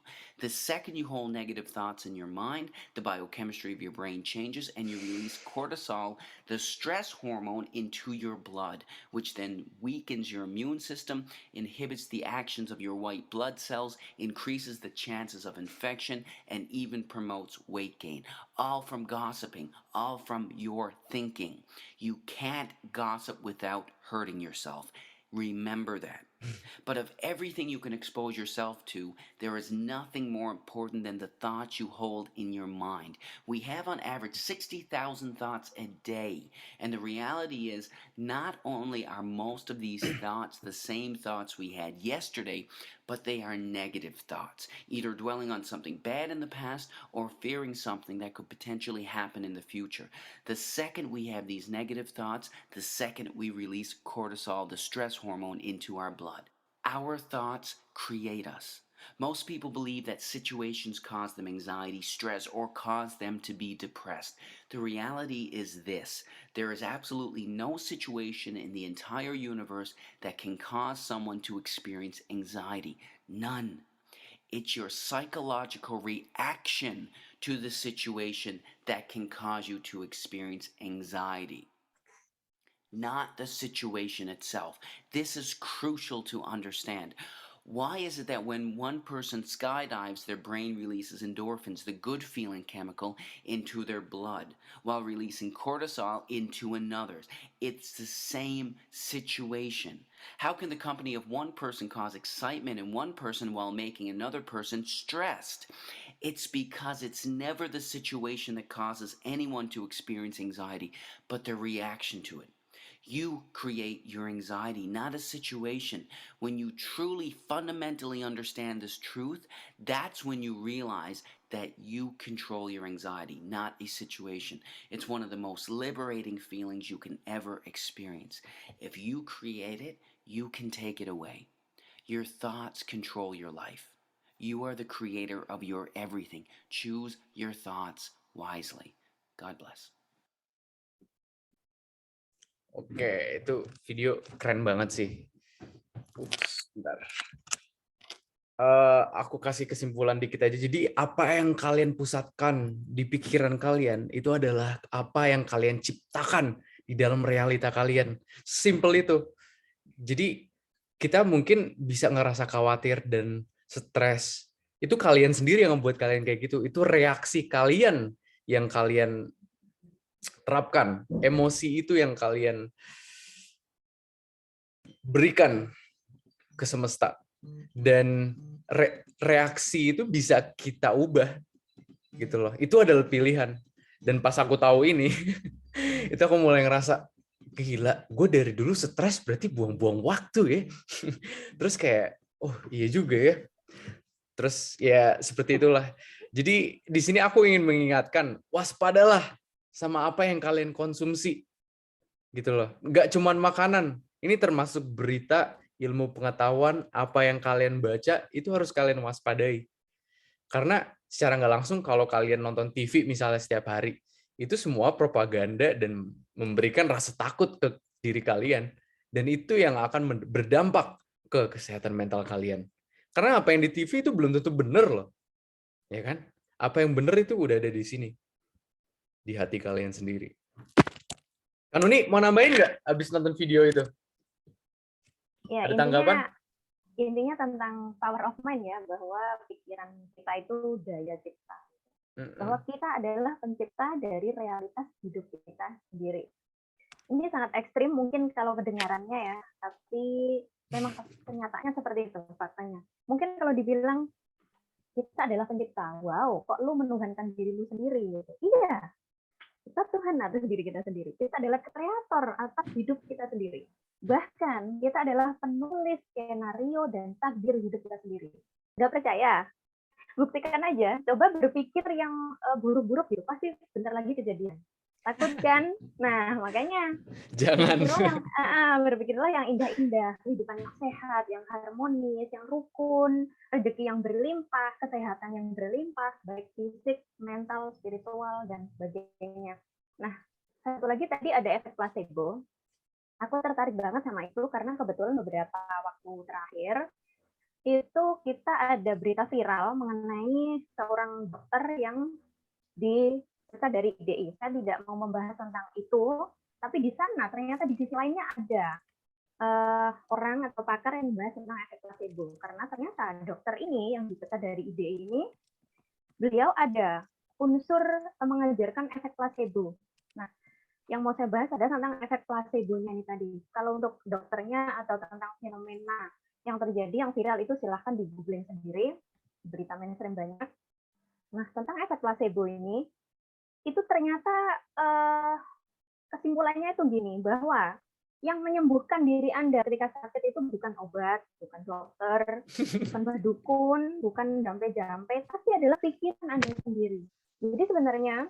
The second you hold negative thoughts in your mind, the biochemistry of your brain changes and you release cortisol, the stress hormone, into your blood, which then weakens your immune system, inhibits the actions of your white blood cells, increases the chances of infection, and even promotes weight gain. All from gossiping, all from your thinking. You can't gossip without hurting yourself. Remember that. But of everything you can expose yourself to, there is nothing more important than the thoughts you hold in your mind. We have on average 60,000 thoughts a day. And the reality is, not only are most of these thoughts the same thoughts we had yesterday, but they are negative thoughts, either dwelling on something bad in the past or fearing something that could potentially happen in the future. The second we have these negative thoughts, the second we release cortisol, the stress hormone, into our blood. Our thoughts create us. Most people believe that situations cause them anxiety, stress, or cause them to be depressed. The reality is this: there is absolutely no situation in the entire universe that can cause someone to experience anxiety. None. It's your psychological reaction to the situation that can cause you to experience anxiety, not the situation itself. This is crucial to understand. Why is it that when one person skydives, their brain releases endorphins, the good feeling chemical, into their blood, while releasing cortisol into another's? It's the same situation. How can the company of one person cause excitement in one person while making another person stressed? It's because it's never the situation that causes anyone to experience anxiety, but their reaction to it. You create your anxiety, not a situation. When you truly fundamentally understand this truth, that's when you realize that you control your anxiety, not a situation. It's one of the most liberating feelings you can ever experience. If you create it, you can take it away. Your thoughts control your life. You are the creator of your everything. Choose your thoughts wisely. God bless. Oke, itu video keren banget sih. Bentar. Aku kasih kesimpulan dikit aja. Jadi apa yang kalian pusatkan di pikiran kalian itu adalah apa yang kalian ciptakan di dalam realita kalian. Simple itu. Jadi kita mungkin bisa ngerasa khawatir dan stres. Itu kalian sendiri yang membuat kalian kayak gitu. Itu reaksi kalian yang kalian terapkan. Emosi itu yang kalian berikan ke semesta. Dan reaksi itu bisa kita ubah gitu loh. Itu adalah pilihan. Dan pas aku tahu ini, itu aku mulai ngerasa, gila, gue dari dulu stres berarti buang-buang waktu ya. Terus kayak, oh iya juga ya. Terus ya seperti itulah. Jadi di sini aku ingin mengingatkan, waspadalah sama apa yang kalian konsumsi. Gitu loh. Nggak cuman makanan. Ini termasuk berita, ilmu pengetahuan, apa yang kalian baca, itu harus kalian waspadai. Karena secara nggak langsung kalau kalian nonton TV misalnya setiap hari, itu semua propaganda dan memberikan rasa takut ke diri kalian. Dan itu yang akan berdampak ke kesehatan mental kalian. Karena apa yang di TV itu belum tentu benar loh. Ya kan? Apa yang benar itu udah ada di sini. Di hati kalian sendiri. Kan Uni mau nambahin nggak habis nonton video itu? Ya, Ada tanggapan? intinya tentang power of mind ya, bahwa pikiran kita itu daya cipta. Bahwa kita adalah pencipta dari realitas hidup kita sendiri. Ini sangat ekstrim mungkin kalau kedengarannya ya, tapi memang kenyataannya seperti itu faktanya. Mungkin kalau dibilang kita adalah pencipta, wow, kok lu menuhankan diri lu sendiri gitu. Iya, kita Tuhan atas diri kita sendiri. Kita adalah kreator atas hidup kita sendiri. Bahkan kita adalah penulis skenario dan takdir hidup kita sendiri. Gak percaya? Buktikan aja. Coba berpikir yang buruk-buruk gitu, pasti bentar lagi kejadian. Takut kan? Nah, makanya Jangan. berpikirlah yang indah-indah, kehidupan yang sehat, yang harmonis, yang rukun, rezeki yang berlimpah, kesehatan yang berlimpah, baik fisik, mental, spiritual, dan sebagainya. Nah, satu lagi tadi ada efek placebo. Aku tertarik banget sama itu karena kebetulan beberapa waktu terakhir itu kita ada berita viral mengenai seorang dokter yang dari IDI. Saya tidak mau membahas tentang itu, tapi di sana ternyata di sisi lainnya ada orang atau pakar yang membahas tentang efek placebo. Karena ternyata dokter ini yang dipecat dari IDI ini, beliau ada unsur mengajarkan efek placebo. Nah, yang mau saya bahas adalah tentang efek placebo-nya ini tadi. Kalau untuk dokternya atau tentang fenomena yang terjadi, yang viral itu silahkan di googling sendiri, berita mainstream banyak. Nah, tentang efek placebo ini, itu ternyata kesimpulannya itu gini, bahwa yang menyembuhkan diri Anda ketika sakit itu bukan obat, bukan dokter, bukan dukun, bukan jampe-jampe, tapi adalah pikiran Anda sendiri. Jadi sebenarnya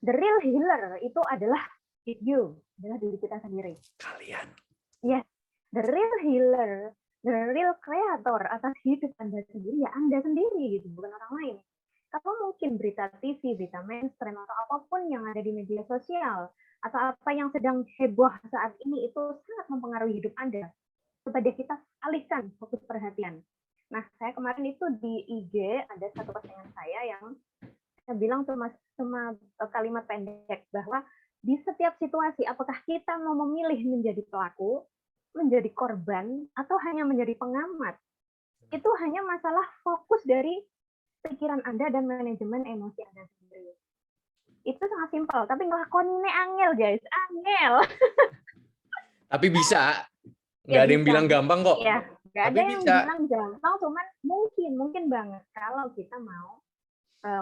the real healer itu adalah you, adalah diri kita sendiri. Kalian. Yes, the real healer, the real creator atas hidup Anda sendiri ya Anda sendiri gitu, bukan orang lain. Kalau mungkin berita TV, berita mainstream atau apapun yang ada di media sosial atau apa yang sedang heboh saat ini itu sangat mempengaruhi hidup Anda. Supaya kita alihkan fokus perhatian. Nah, saya kemarin itu di IG ada satu postingan saya yang saya bilang cuma kalimat pendek bahwa di setiap situasi, apakah kita mau memilih menjadi pelaku, menjadi korban, atau hanya menjadi pengamat? Itu hanya masalah fokus dari pikiran Anda dan manajemen emosi Anda sendiri. Itu sangat simpel, tapi ngelakoninnya angel, guys. Angel. Tapi bisa. Nggak ada yang bilang gampang kok. Ya, nggak ada yang bisa. bilang gampang, cuman mungkin banget kalau kita mau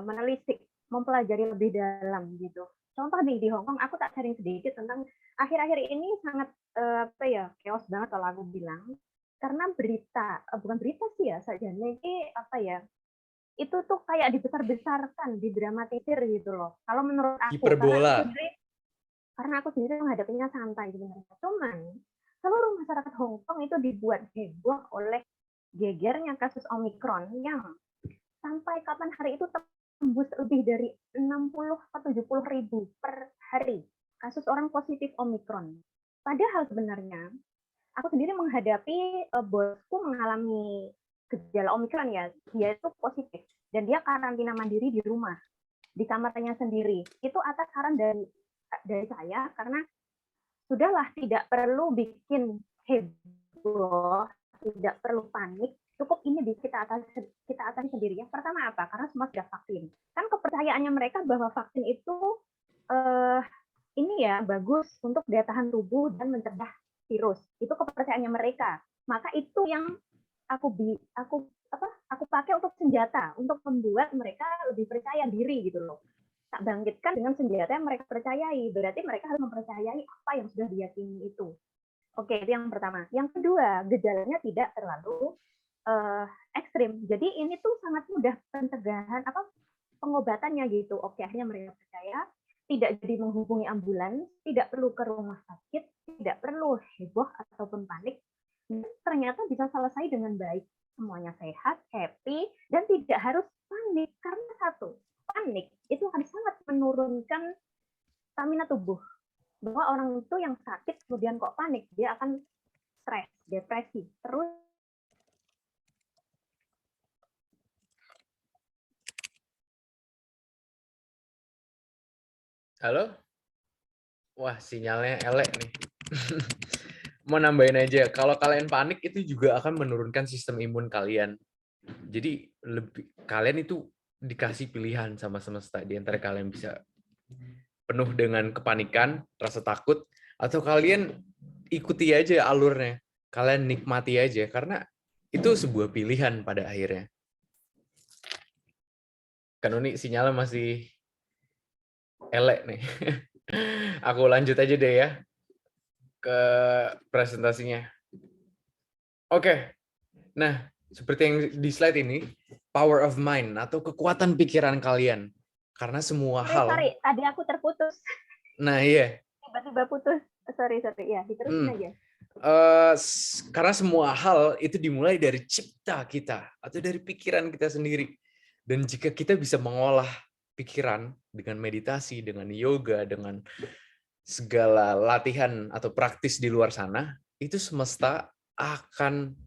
menelisik, mempelajari lebih dalam gitu. Contoh nih di Hong Kong, aku tak sharing sedikit tentang akhir-akhir ini sangat chaos banget kalau aku bilang, karena berita, bukan berita sih ya, sajane ini itu tuh kayak dibesar-besarkan, didramatisir gitu loh. Kalau menurut aku, Hiperbola. karena aku sendiri menghadapinya santai sebenarnya. Cuman seluruh masyarakat Hong Kong itu dibuat heboh oleh gegernya kasus Omikron yang sampai kapan hari itu tembus lebih dari 60 atau 70 ribu per hari kasus orang positif Omikron. Padahal sebenarnya aku sendiri menghadapi bosku mengalami gejala Omikron ya, dia itu positif dan dia karantina mandiri di rumah di kamarnya sendiri. Itu atas saran dari saya karena sudahlah tidak perlu bikin heboh, tidak perlu panik. Cukup ini kita atasi sendiri. Yang pertama apa? Karena semua sudah vaksin. Kan kepercayaannya mereka bahwa vaksin itu ini ya bagus untuk daya tahan tubuh dan mencegah virus. Itu kepercayaannya mereka. Maka itu yang aku pakai untuk senjata untuk membuat mereka lebih percaya diri gitu loh. Tak bangkitkan dengan senjata yang mereka percayai. Berarti mereka harus mempercayai apa yang sudah diyakini itu. Oke, itu yang pertama. Yang kedua, gejalanya tidak terlalu ekstrim. Jadi ini tuh sangat mudah pencegahan pengobatannya gitu. Oke, akhirnya mereka percaya, tidak jadi menghubungi ambulans, tidak perlu ke rumah sakit, tidak perlu heboh ataupun panik. Dan ternyata bisa selesai dengan baik. Semuanya sehat, happy, dan tidak harus panik. Karena satu, panik itu akan sangat menurunkan stamina tubuh. Bahwa orang itu yang sakit kemudian kok panik, dia akan stres, depresi, terus Halo? Wah, sinyalnya elek nih. Mau nambahin aja, kalau kalian panik itu juga akan menurunkan sistem imun kalian. Jadi kalian itu dikasih pilihan sama semesta, di antara kalian bisa penuh dengan kepanikan, rasa takut, atau kalian ikuti aja alurnya. Kalian nikmati aja, karena itu sebuah pilihan pada akhirnya. Kan ini sinyalnya masih elek nih. Aku lanjut aja deh ya ke presentasinya. Oke, nah seperti yang di slide ini, power of mind atau kekuatan pikiran kalian. Karena semua hal, Sorry, tadi aku terputus. nah iya, Tiba-tiba putus. Sorry, ya, diterusin aja. Karena semua hal itu dimulai dari cipta kita atau dari pikiran kita sendiri. Dan jika kita bisa mengolah pikiran dengan meditasi, dengan yoga, dengan segala latihan atau praktis di luar sana, itu semesta akan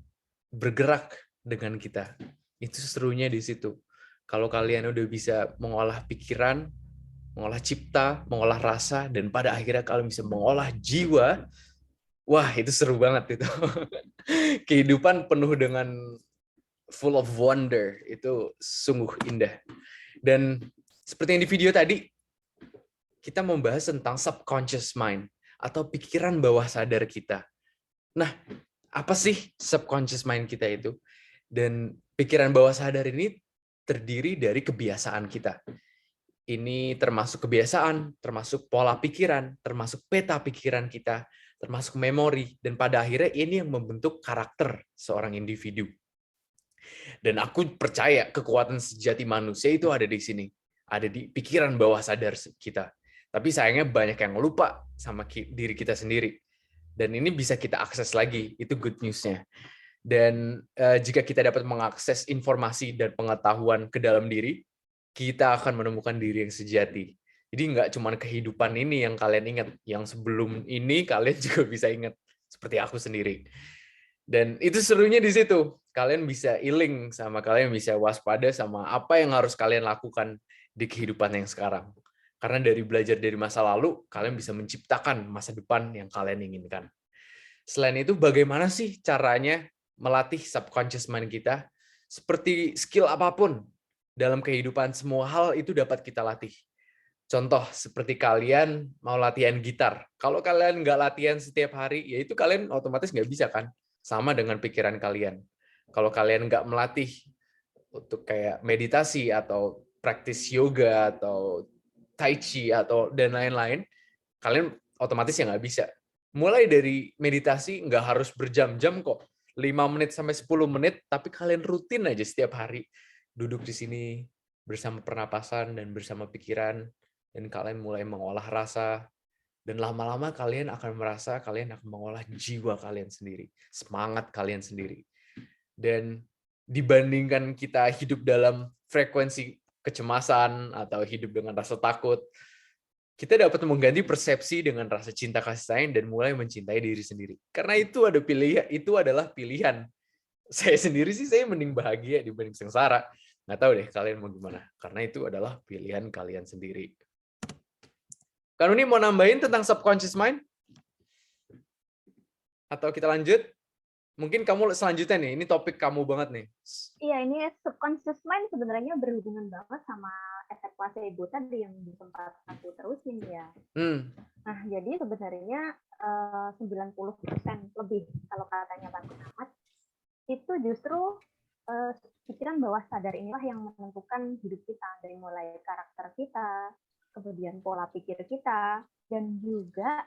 bergerak dengan kita. Itu serunya di situ. Kalau kalian udah bisa mengolah pikiran, mengolah cipta, mengolah rasa, dan pada akhirnya kalian bisa mengolah jiwa, wah itu seru banget itu. Kehidupan penuh dengan full of wonder, itu sungguh indah. Dan seperti yang di video tadi, kita membahas tentang subconscious mind atau pikiran bawah sadar kita. Nah, apa sih subconscious mind kita itu? Dan pikiran bawah sadar ini terdiri dari kebiasaan kita. Ini termasuk kebiasaan, termasuk pola pikiran, termasuk peta pikiran kita, termasuk memori, dan pada akhirnya ini yang membentuk karakter seorang individu. Dan aku percaya kekuatan sejati manusia itu ada di sini, ada di pikiran bawah sadar kita. Tapi sayangnya banyak yang lupa sama diri kita sendiri. Dan ini bisa kita akses lagi, itu good news-nya. Dan jika kita dapat mengakses informasi dan pengetahuan ke dalam diri, kita akan menemukan diri yang sejati. Jadi nggak cuma kehidupan ini yang kalian ingat, yang sebelum ini kalian juga bisa ingat, seperti aku sendiri. Dan itu serunya di situ. Kalian bisa healing sama kalian bisa waspada sama apa yang harus kalian lakukan di kehidupan yang sekarang. Karena dari belajar dari masa lalu, kalian bisa menciptakan masa depan yang kalian inginkan. Selain itu, bagaimana sih caranya melatih subconscious mind kita? Seperti skill apapun dalam kehidupan, semua hal itu dapat kita latih. Contoh, seperti kalian mau latihan gitar. Kalau kalian nggak latihan setiap hari, ya itu kalian otomatis nggak bisa kan? Sama dengan pikiran kalian. Kalau kalian nggak melatih untuk kayak meditasi atau praktis yoga atau tai chi atau dan lain-lain, kalian otomatis ya nggak bisa. Mulai dari meditasi nggak harus berjam-jam kok. 5 menit sampai 10 menit, tapi kalian rutin aja setiap hari. Duduk di sini bersama pernapasan dan bersama pikiran, dan kalian mulai mengolah rasa, dan lama-lama kalian akan merasa kalian akan mengolah jiwa kalian sendiri, semangat kalian sendiri. Dan dibandingkan kita hidup dalam frekuensi kecemasan atau hidup dengan rasa takut, kita dapat mengganti persepsi dengan rasa cinta kasih sayang dan mulai mencintai diri sendiri. Karena itu adalah pilihan. Saya sendiri sih saya mending bahagia dibanding sengsara. Nggak tahu deh kalian mau gimana. Karena itu adalah pilihan kalian sendiri. Kanuni mau nambahin tentang subconscious mind? Atau kita lanjut? Mungkin kamu selanjutnya nih, ini topik kamu banget nih. Iya, ini subconscious mind sebenarnya berhubungan banget sama efek placebo tadi yang sempat aku terusin ya. Nah, jadi sebenarnya 90% lebih kalau katanya Bang Ahmad, itu justru pikiran bawah sadar inilah yang menentukan hidup kita, dari mulai karakter kita, kemudian pola pikir kita, dan juga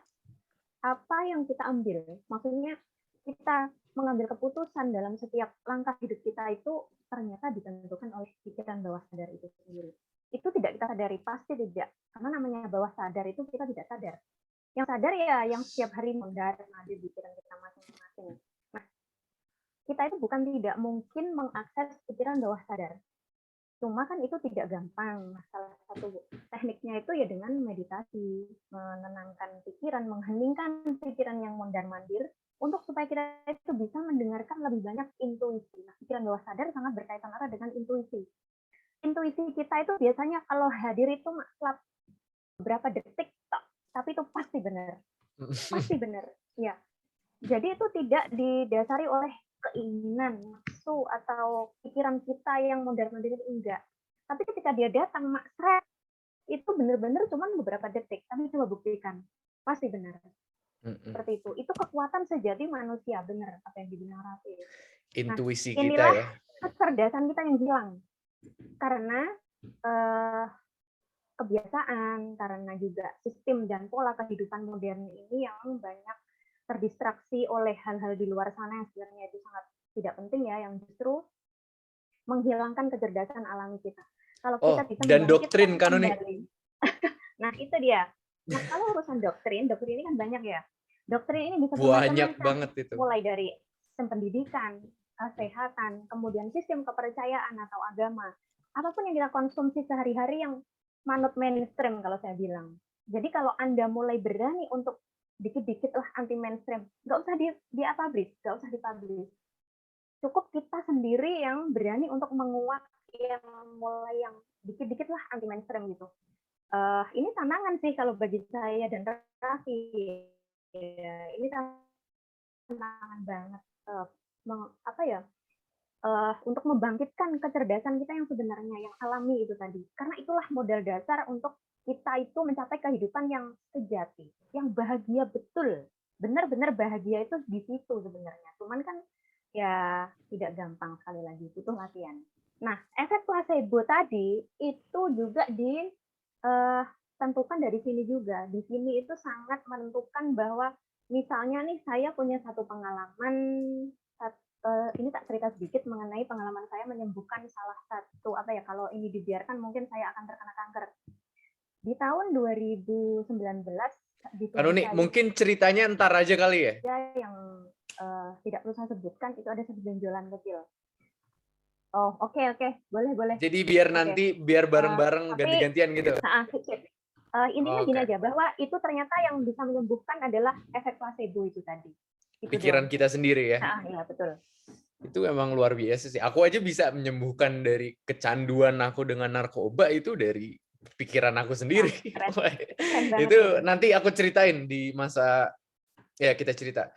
apa yang kita ambil. Maksudnya kita mengambil keputusan dalam setiap langkah hidup kita itu ternyata ditentukan oleh pikiran bawah sadar itu sendiri. Itu tidak kita sadari, pasti tidak. Karena namanya bawah sadar itu kita tidak sadar. Yang sadar ya yang setiap hari mondar ada di pikiran kita masing-masing. Nah, kita itu bukan tidak mungkin mengakses pikiran bawah sadar. Cuma kan itu tidak gampang. Salah satu tekniknya itu ya dengan meditasi, menenangkan pikiran, mengheningkan pikiran yang mondar-mandir, untuk supaya kita itu bisa mendengarkan lebih banyak intuisi. Nah, pikiran bawah sadar sangat berkaitan erat dengan intuisi. Intuisi kita itu biasanya kalau hadir itu maklab beberapa detik tok, tapi itu pasti benar. Pasti benar. Ya. Jadi itu tidak didasari oleh keinginan, nafsu atau pikiran kita yang modern-modern, enggak. Tapi ketika dia datang, maksret, itu benar-benar cuma beberapa detik. Tapi coba buktikan, pasti benar. Seperti itu. Itu kekuatan sejati manusia, benar apa yang dibilang Raffi. Intuisi nah, kita inilah ya. kecerdasan kita yang hilang. Karena kebiasaan, karena juga sistem dan pola kehidupan modern ini yang banyak terdistraksi oleh hal-hal di luar sana yang sebenarnya itu sangat tidak penting ya, yang justru menghilangkan kecerdasan alami kita. Kalau kita bisa dan doktrin kan kembali. Nah, itu dia. Nah, kalau urusan doktrin ini kan banyak ya. Doktrin ini bisa banyak banget itu. Mulai dari sistem pendidikan, kesehatan, kemudian sistem kepercayaan atau agama. Apapun yang kita konsumsi sehari-hari yang manut mainstream kalau saya bilang. Jadi kalau Anda mulai berani untuk dikit-dikit lah anti mainstream, nggak usah di-publish, nggak usah dipublish. Cukup kita sendiri yang berani untuk menguak yang mulai yang dikit-dikit lah anti mainstream gitu. Ini tantangan sih kalau bagi saya dan Raffi. Ini tantangan banget. Untuk membangkitkan kecerdasan kita yang sebenarnya, yang alami itu tadi. Karena itulah modal dasar untuk kita itu mencapai kehidupan yang sejati, yang bahagia betul. Benar-benar bahagia itu di situ sebenarnya. Cuman kan ya tidak gampang, sekali lagi, butuh latihan. Nah, efek placebo tadi itu juga ditentukan dari sini juga. Di sini itu sangat menentukan bahwa misalnya nih saya punya satu pengalaman, ini tak cerita sedikit mengenai pengalaman saya menyembuhkan salah satu kalau ini dibiarkan mungkin saya akan terkena kanker. Di tahun 2019 di mungkin ceritanya ntar aja kali ya. Yang tidak perlu saya sebutkan, itu ada satu benjolan kecil. Oh, oke. Boleh. Jadi biar nanti biar bareng-bareng ganti-gantian gitu. Intinya gini aja, bahwa itu ternyata yang bisa menyembuhkan adalah efek placebo itu tadi. Pikiran kita sendiri ya. Iya, betul. Itu emang luar biasa sih. Aku aja bisa menyembuhkan dari kecanduan aku dengan narkoba itu dari pikiran aku sendiri. Itu nanti aku ceritain di masa ya kita cerita.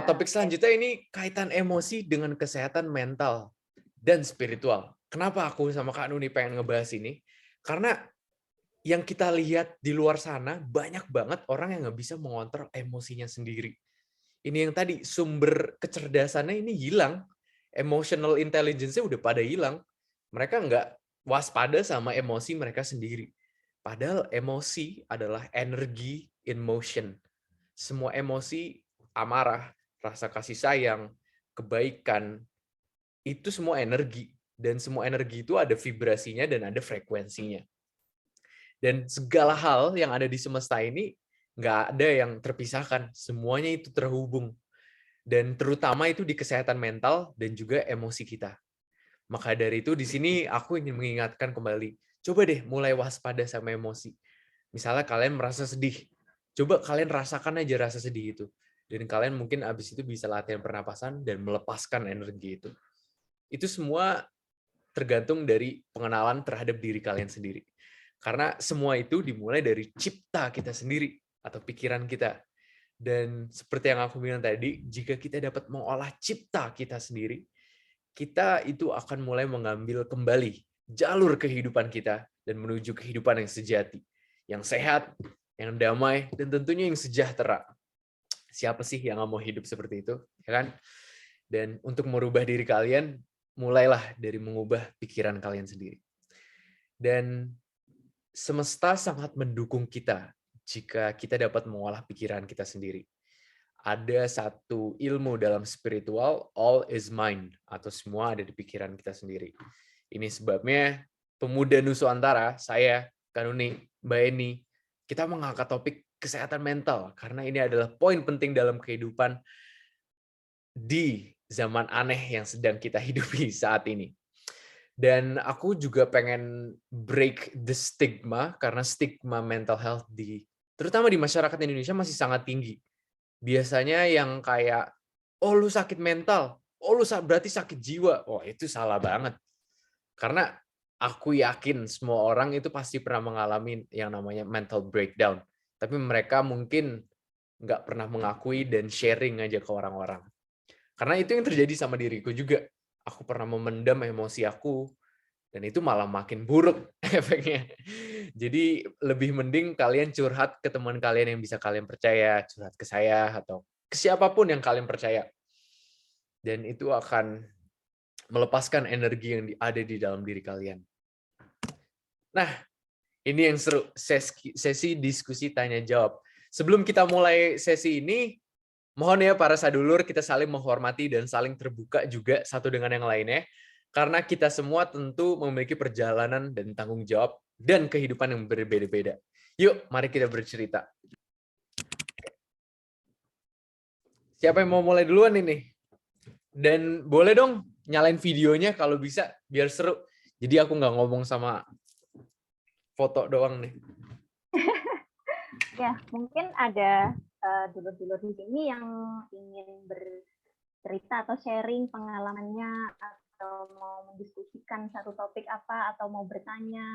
Topik selanjutnya ini kaitan emosi dengan kesehatan mental dan spiritual. Kenapa aku sama Kak Nuni pengen ngebahas ini? Karena yang kita lihat di luar sana banyak banget orang yang nggak bisa mengontrol emosinya sendiri. Ini yang tadi sumber kecerdasannya ini hilang. Emotional intelligence-nya udah pada hilang. Mereka nggak waspada sama emosi mereka sendiri. Padahal emosi adalah energi in motion. Semua emosi, amarah, rasa kasih sayang, kebaikan, itu semua energi. Dan semua energi itu ada vibrasinya dan ada frekuensinya. Dan segala hal yang ada di semesta ini nggak ada yang terpisahkan. Semuanya itu terhubung. Dan terutama itu di kesehatan mental dan juga emosi kita. Maka dari itu di sini aku ingin mengingatkan kembali, coba deh mulai waspada sama emosi. Misalnya kalian merasa sedih, coba kalian rasakan aja rasa sedih itu. Dan kalian mungkin abis itu bisa latihan pernapasan dan melepaskan energi itu. Itu semua tergantung dari pengenalan terhadap diri kalian sendiri. Karena semua itu dimulai dari cipta kita sendiri atau pikiran kita. Dan seperti yang aku bilang tadi, jika kita dapat mengolah cipta kita sendiri, kita itu akan mulai mengambil kembali jalur kehidupan kita dan menuju kehidupan yang sejati, yang sehat, yang damai, dan tentunya yang sejahtera. Siapa sih yang nggak mau hidup seperti itu, ya kan? Dan untuk merubah diri kalian, mulailah dari mengubah pikiran kalian sendiri. Dan semesta sangat mendukung kita jika kita dapat mengolah pikiran kita sendiri. Ada satu ilmu dalam spiritual, all is mind, atau semua ada di pikiran kita sendiri. Ini sebabnya Pemuda Nusantara, saya, Kanuni, Mbak Eni, kita mengangkat topik kesehatan mental, karena ini adalah poin penting dalam kehidupan di zaman aneh yang sedang kita hidupi saat ini. Dan aku juga pengen break the stigma, karena stigma mental health terutama di masyarakat Indonesia masih sangat tinggi. Biasanya yang kayak, oh lu sakit mental, oh lu berarti sakit jiwa. Oh itu salah banget. Karena aku yakin semua orang itu pasti pernah mengalami yang namanya mental breakdown. Tapi mereka mungkin nggak pernah mengakui dan sharing aja ke orang-orang. Karena itu yang terjadi sama diriku juga. Aku pernah memendam emosi aku, dan itu malah makin buruk efeknya. Jadi lebih mending kalian curhat ke teman kalian yang bisa kalian percaya, curhat ke saya, atau ke siapapun yang kalian percaya. Dan itu akan melepaskan energi yang ada di dalam diri kalian. Nah, ini yang seru, sesi diskusi tanya-jawab. Sebelum kita mulai sesi ini, mohon ya para sadulur, kita saling menghormati dan saling terbuka juga satu dengan yang lainnya. Karena kita semua tentu memiliki perjalanan dan tanggung jawab dan kehidupan yang berbeda-beda. Yuk, mari kita bercerita. Siapa yang mau mulai duluan ini? Dan boleh dong nyalain videonya kalau bisa, biar seru. Jadi aku nggak ngomong sama foto doang nih. Ya, mungkin ada dulur-dulur di sini yang ingin bercerita atau sharing pengalamannya, atau mau mendiskusikan satu topik apa, atau mau bertanya.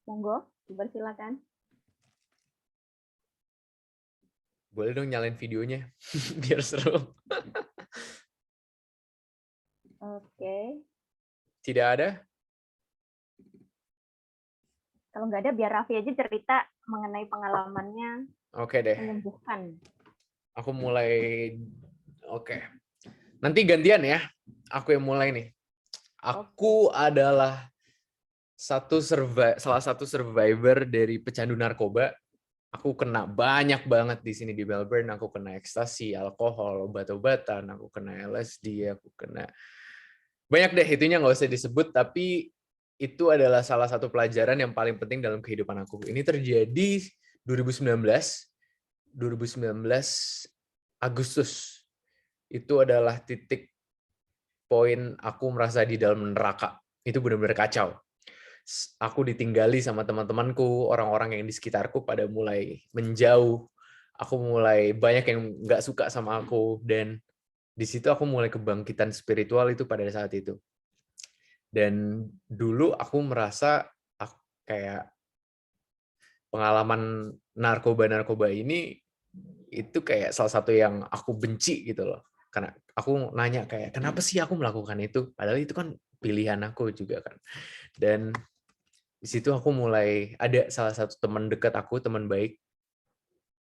Monggo, silakan. Boleh dong nyalain videonya, biar seru. Oke. Tidak ada? Kalau nggak ada, biar Raffi aja cerita mengenai pengalamannya. Oke deh. Menyembuhkan. Aku mulai. Oke. Nanti gantian ya. Aku yang mulai nih. Aku adalah salah satu survivor dari pecandu narkoba. Aku kena banyak banget di sini di Melbourne. Aku kena ekstasi, alkohol, obat-obatan. Aku kena LSD. Aku kena banyak deh. Itunya nggak usah disebut. Tapi itu adalah salah satu pelajaran yang paling penting dalam kehidupan aku. Ini terjadi 2019 Agustus. Itu adalah titik poin aku merasa di dalam neraka. Itu benar-benar kacau. Aku ditinggali sama teman-temanku, orang-orang yang di sekitarku pada mulai menjauh. Aku mulai banyak yang nggak suka sama aku, dan di situ aku mulai kebangkitan spiritual itu pada saat itu. Dan dulu aku merasa kayak pengalaman narkoba ini itu kayak salah satu yang aku benci gitu loh. Karena aku nanya kayak, kenapa sih aku melakukan itu? Padahal itu kan pilihan aku juga kan. Dan di situ aku mulai ada salah satu teman dekat aku, teman baik,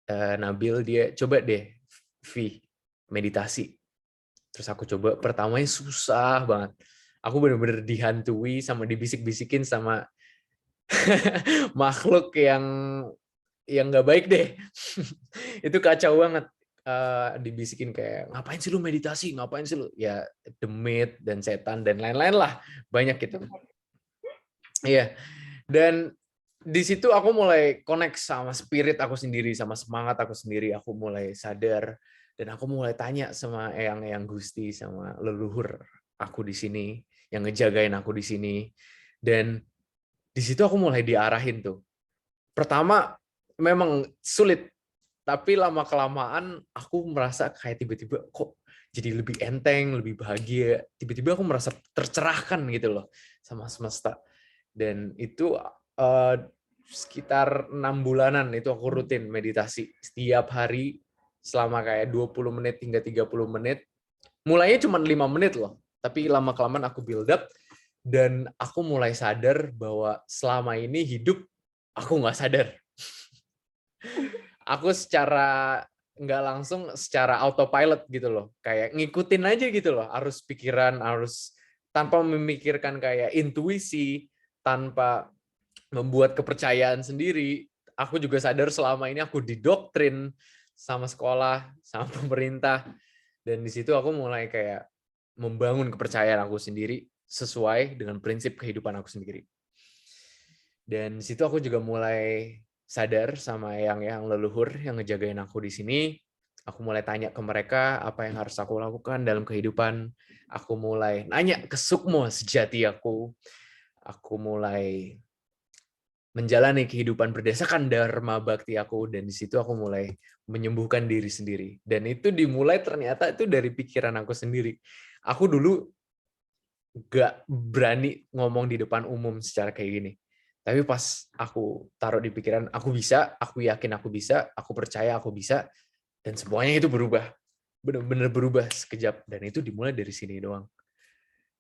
Nabil, dia coba deh meditasi. Terus aku coba, pertamanya susah banget. Aku benar-benar dihantui sama dibisik-bisikin sama makhluk yang nggak baik deh. Itu kacau banget. Dibisikin kayak, ngapain sih lu meditasi, ngapain sih lu, ya demit dan setan dan lain-lain lah, banyak gitu. Iya. Dan di situ aku mulai connect sama spirit aku sendiri, sama semangat aku sendiri. Aku mulai sadar dan aku mulai tanya sama eyang-eyang Gusti, sama leluhur aku di sini yang ngejagain aku di sini. Dan di situ aku mulai diarahin tuh. Pertama memang sulit, tapi lama-kelamaan aku merasa kayak tiba-tiba kok jadi lebih enteng, lebih bahagia. Tiba-tiba aku merasa tercerahkan gitu loh sama semesta. Dan itu sekitar 6 bulanan itu aku rutin meditasi setiap hari selama kayak 20 menit hingga 30 menit. Mulainya cuma 5 menit loh, tapi lama-kelamaan aku build up dan aku mulai sadar bahwa selama ini hidup aku nggak sadar. Aku secara nggak langsung, secara autopilot gitu loh, kayak ngikutin aja gitu loh, arus pikiran, tanpa memikirkan kayak intuisi, tanpa membuat kepercayaan sendiri. Aku juga sadar selama ini aku didoktrin sama sekolah, sama pemerintah, dan di situ aku mulai kayak membangun kepercayaan aku sendiri sesuai dengan prinsip kehidupan aku sendiri. Dan di situ aku juga mulai sadar sama yang leluhur yang ngejagain aku di sini. Aku mulai tanya ke mereka apa yang harus aku lakukan dalam kehidupan. Aku mulai nanya ke sukmo sejati aku. Aku mulai menjalani kehidupan berdasarkan dharma bakti aku, dan di situ aku mulai menyembuhkan diri sendiri. Dan itu dimulai ternyata itu dari pikiran aku sendiri. Aku dulu gak berani ngomong di depan umum secara kayak gini. Tapi pas aku taruh di pikiran, aku bisa, aku yakin aku bisa, aku percaya aku bisa, dan semuanya itu berubah. Bener-bener berubah sekejap. Dan itu dimulai dari sini doang.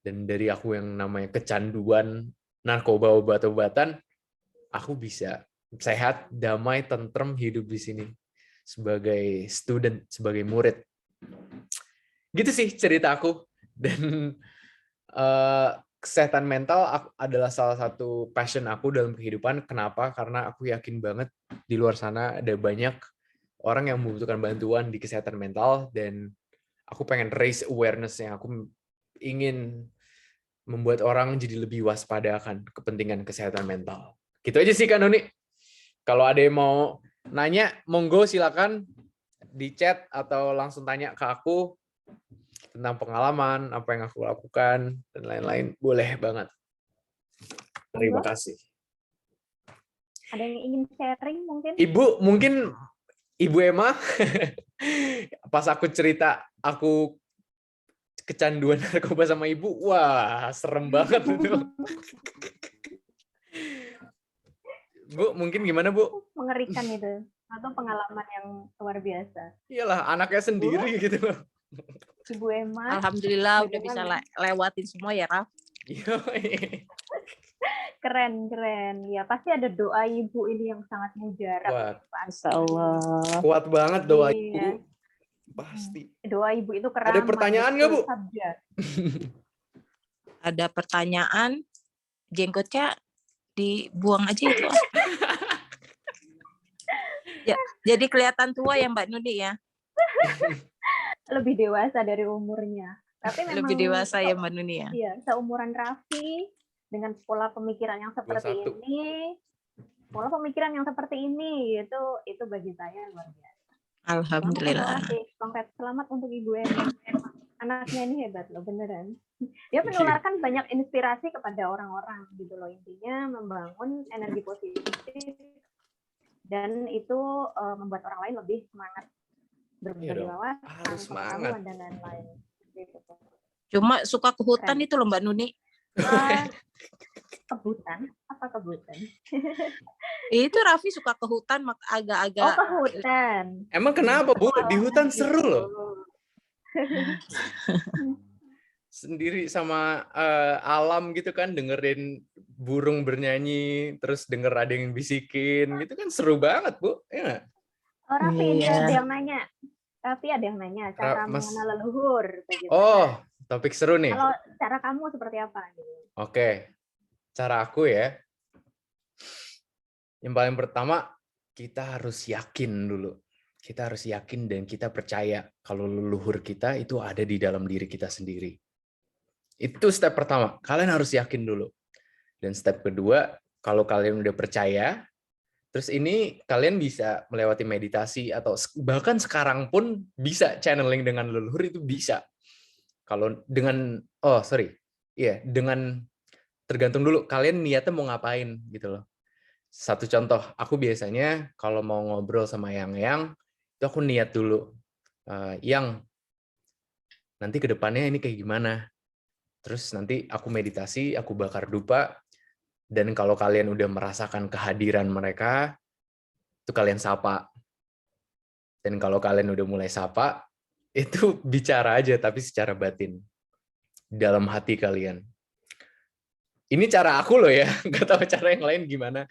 Dan dari aku yang namanya kecanduan narkoba, obat-obatan, aku bisa sehat, damai, tentrem hidup di sini. Sebagai student, sebagai murid. Gitu sih cerita aku. Dan kesehatan mental adalah salah satu passion aku dalam kehidupan. Kenapa? Karena aku yakin banget di luar sana ada banyak orang yang membutuhkan bantuan di kesehatan mental, dan aku pengen raise awareness-nya. Aku ingin membuat orang jadi lebih waspada akan kepentingan kesehatan mental. Gitu aja sih Kak Noni. Kalau ada yang mau nanya, monggo silakan di chat atau langsung tanya ke aku tentang pengalaman, apa yang aku lakukan, dan lain-lain. Boleh banget. Terima kasih. Ada yang ingin sharing mungkin? Ibu, mungkin Ibu Emma, pas aku cerita aku kecanduan narkoba sama Ibu, wah serem banget itu. Bu, mungkin gimana Bu? Mengerikan itu. Atau pengalaman yang luar biasa. Iyalah, anaknya sendiri gitu loh. Ibu Emma. Alhamdulillah udah bisa lewatin semua ya, Raf. Keren. Ya, pasti ada doa ibu ini yang sangat mujarab. Masyaallah. Kuat banget doa Iya. Ibu. Pasti. Doa ibu itu keramat. Ada pertanyaan nggak, Bu? Sabda. Ada pertanyaan, jenggotnya dibuang aja itu. Ya, jadi kelihatan tua ya Mbak Nuni ya. Lebih dewasa dari umurnya. Tapi memang Lebih dewasa ya Mbak Nuni ya. Iya, seumuran Raffi dengan pola pemikiran yang seperti 21. ini. Pola pemikiran yang seperti ini itu bagi saya luar biasa. Alhamdulillah. Selamat untuk Ibu Emma. Anaknya ini hebat loh, beneran. Dia menularkan banyak inspirasi kepada orang-orang gitu loh. Intinya membangun energi positif dan itu membuat orang lain lebih semangat berbagi wawasan, harus semangat dan lain-lain. Gitu. Cuma suka ke hutan itu loh Mbak Nuni. Kebutan? Apa kebutan? Itu Raffi suka ke hutan agak-agak. Oh, ke hutan. Emang kenapa Bu? Di hutan seru loh. Sendiri sama alam gitu kan, dengerin burung bernyanyi, terus denger ada yang bisikin, gitu kan seru banget Bu. Ya. Oh, Raffi, Iya. ada yang nanya. Raffi ada yang nanya cara mengenal leluhur. Begitu. Oh, topik seru nih. Kalau cara kamu seperti apa? Gitu. Oke, cara aku ya. Yang paling pertama, kita harus yakin dulu. Kita harus yakin dan kita percaya kalau leluhur kita itu ada di dalam diri kita sendiri. Itu step pertama. Kalian harus yakin dulu. Dan step kedua, kalau kalian udah percaya, terus ini kalian bisa melewati meditasi atau bahkan sekarang pun bisa channeling dengan leluhur, itu bisa. Kalau dengan dengan tergantung dulu kalian niatnya mau ngapain gitu loh. Satu contoh, aku biasanya kalau mau ngobrol sama yang itu aku niat dulu, yang nanti ke depannya ini kayak gimana. Terus nanti aku meditasi, aku bakar dupa, dan kalau kalian udah merasakan kehadiran mereka, itu kalian sapa. Dan kalau kalian udah mulai sapa, itu bicara aja tapi secara batin. Dalam hati kalian. Ini cara aku loh ya, nggak tahu cara yang lain gimana.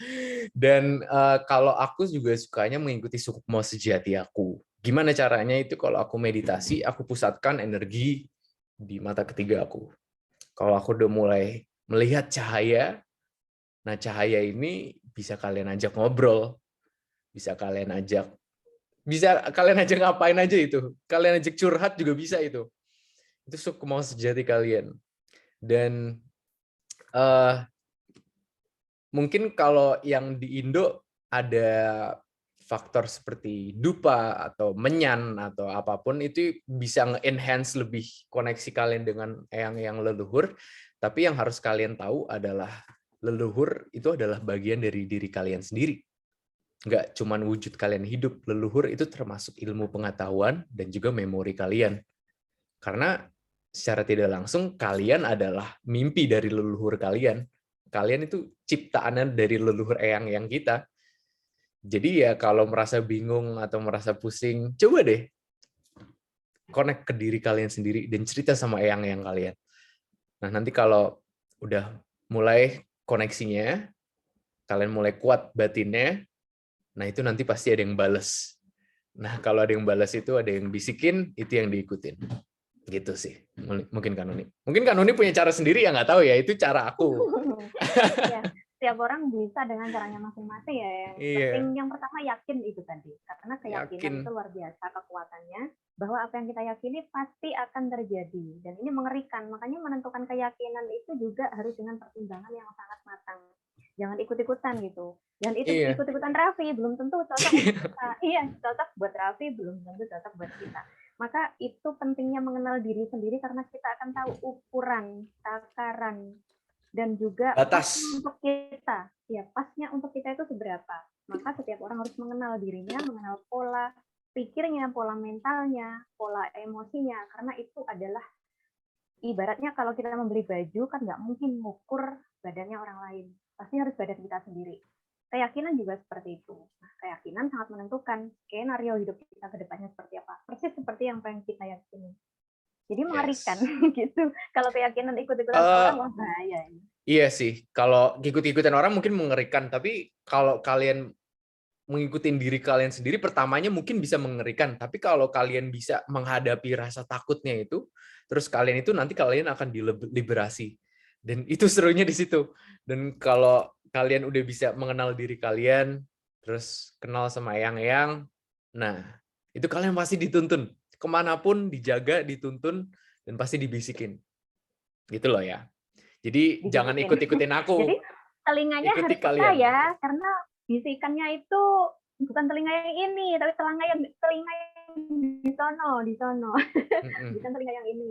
Dan kalau aku juga sukanya mengikuti sukmo sejati aku. Gimana caranya itu? Kalau aku meditasi, aku pusatkan energi di mata ketiga aku. Kalau aku udah mulai melihat cahaya, nah cahaya ini bisa kalian ajak ngobrol, bisa kalian ajak ngapain aja itu. Kalian ajak curhat juga bisa itu. Itu sukmo sejati kalian. Dan mungkin kalau yang di Indo ada faktor seperti dupa atau menyan atau apapun, itu bisa nge-enhance lebih koneksi kalian dengan yang leluhur. Tapi yang harus kalian tahu adalah leluhur itu adalah bagian dari diri kalian sendiri. Nggak cuman wujud kalian hidup. Leluhur itu termasuk ilmu pengetahuan dan juga memori kalian. Karena secara tidak langsung kalian adalah mimpi dari leluhur kalian. Kalian itu ciptaannya dari leluhur eyang-eyang kita. Jadi ya kalau merasa bingung atau merasa pusing, coba deh connect ke diri kalian sendiri dan cerita sama eyang-eyang kalian. Nah, nanti kalau udah mulai koneksinya, kalian mulai kuat batinnya, nah itu nanti pasti ada yang bales. Nah, kalau ada yang balas itu ada yang bisikin, itu yang diikutin. Gitu sih. Mungkin Kak Nuni punya cara sendiri, ya nggak tahu ya, itu cara aku. Ya, setiap orang bisa dengan caranya masing-masing ya. Penting yang pertama yakin itu tadi. Karena keyakinan itu luar biasa kekuatannya, bahwa apa yang kita yakini pasti akan terjadi. Dan ini mengerikan. Makanya menentukan keyakinan itu juga harus dengan pertimbangan yang sangat matang. Jangan ikut-ikutan gitu. Jangan ikut-ikutan Raffi, belum tentu cocok untuk kita. Iya, cocok buat Raffi, belum tentu cocok buat kita. Maka itu pentingnya mengenal diri sendiri karena kita akan tahu ukuran, takaran, dan juga batas untuk kita. Ya, pasnya untuk kita itu seberapa. Maka setiap orang harus mengenal dirinya, mengenal pola pikirnya, pola mentalnya, pola emosinya. Karena itu adalah ibaratnya kalau kita membeli baju kan nggak mungkin mengukur badannya orang lain. Pasti harus badan kita sendiri. Keyakinan juga seperti itu. Nah, keyakinan sangat menentukan skenario hidup kita ke depannya seperti apa. Persis seperti yang pengen kita yakini. Jadi mengerikan gitu. Kalau keyakinan ikut-ikutan orang, wah bahaya. Iya sih. Kalau ikut-ikutan orang mungkin mengerikan. Tapi kalau kalian mengikuti diri kalian sendiri, pertamanya mungkin bisa mengerikan. Tapi kalau kalian bisa menghadapi rasa takutnya itu, terus kalian itu nanti kalian akan diliberasi. Dan itu serunya di situ. Dan kalau kalian udah bisa mengenal diri kalian, terus kenal sama eyang-eyang, nah itu kalian pasti dituntun. Kemanapun dijaga, dituntun, dan pasti dibisikin. Gitu loh ya. Jadi jangan ikut-ikutin aku. Jadi telinganya harus peka ya, karena bisikannya itu bukan telinga yang ini, tapi telinga yang di sono. Bukan telinga yang ini.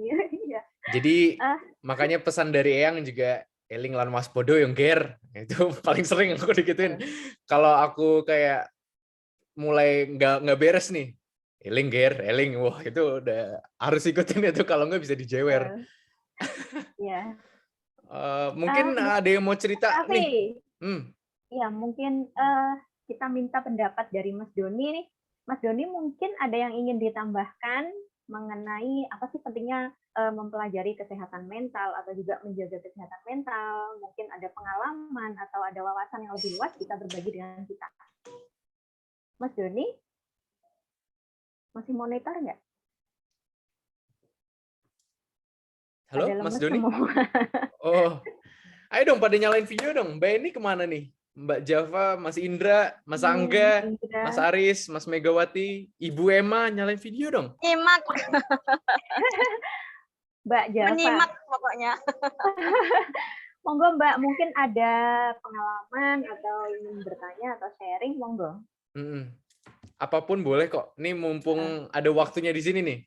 Jadi makanya pesan dari Eyang juga eling lan waspada yang ger. Itu paling sering aku digituin. Kalau aku kayak mulai nggak beres nih, eling ger, eling, wah itu udah harus ikutin itu, kalau nggak bisa dijewer. Iya. Mungkin ada yang mau cerita nih. Ya, mungkin kita minta pendapat dari Mas Doni nih. Mas Doni mungkin ada yang ingin ditambahkan mengenai apa sih pentingnya mempelajari kesehatan mental atau juga menjaga kesehatan mental. Mungkin ada pengalaman atau ada wawasan yang lebih luas bisa berbagi dengan kita. Mas Doni, masih monitor nggak? Halo, Mas Doni? Oh, ayo dong pada nyalain video dong. Mbak ini kemana nih? Mbak Java, Mas Indra, Mas Angga, Mas Aris, Mas Megawati, Ibu Emma, nyalain video dong. Nyimak. Mbak Java. Menyimak pokoknya. Monggo Mbak, mungkin ada pengalaman atau ingin bertanya atau sharing, monggo. Apapun boleh kok. Ini mumpung ada waktunya di sini nih.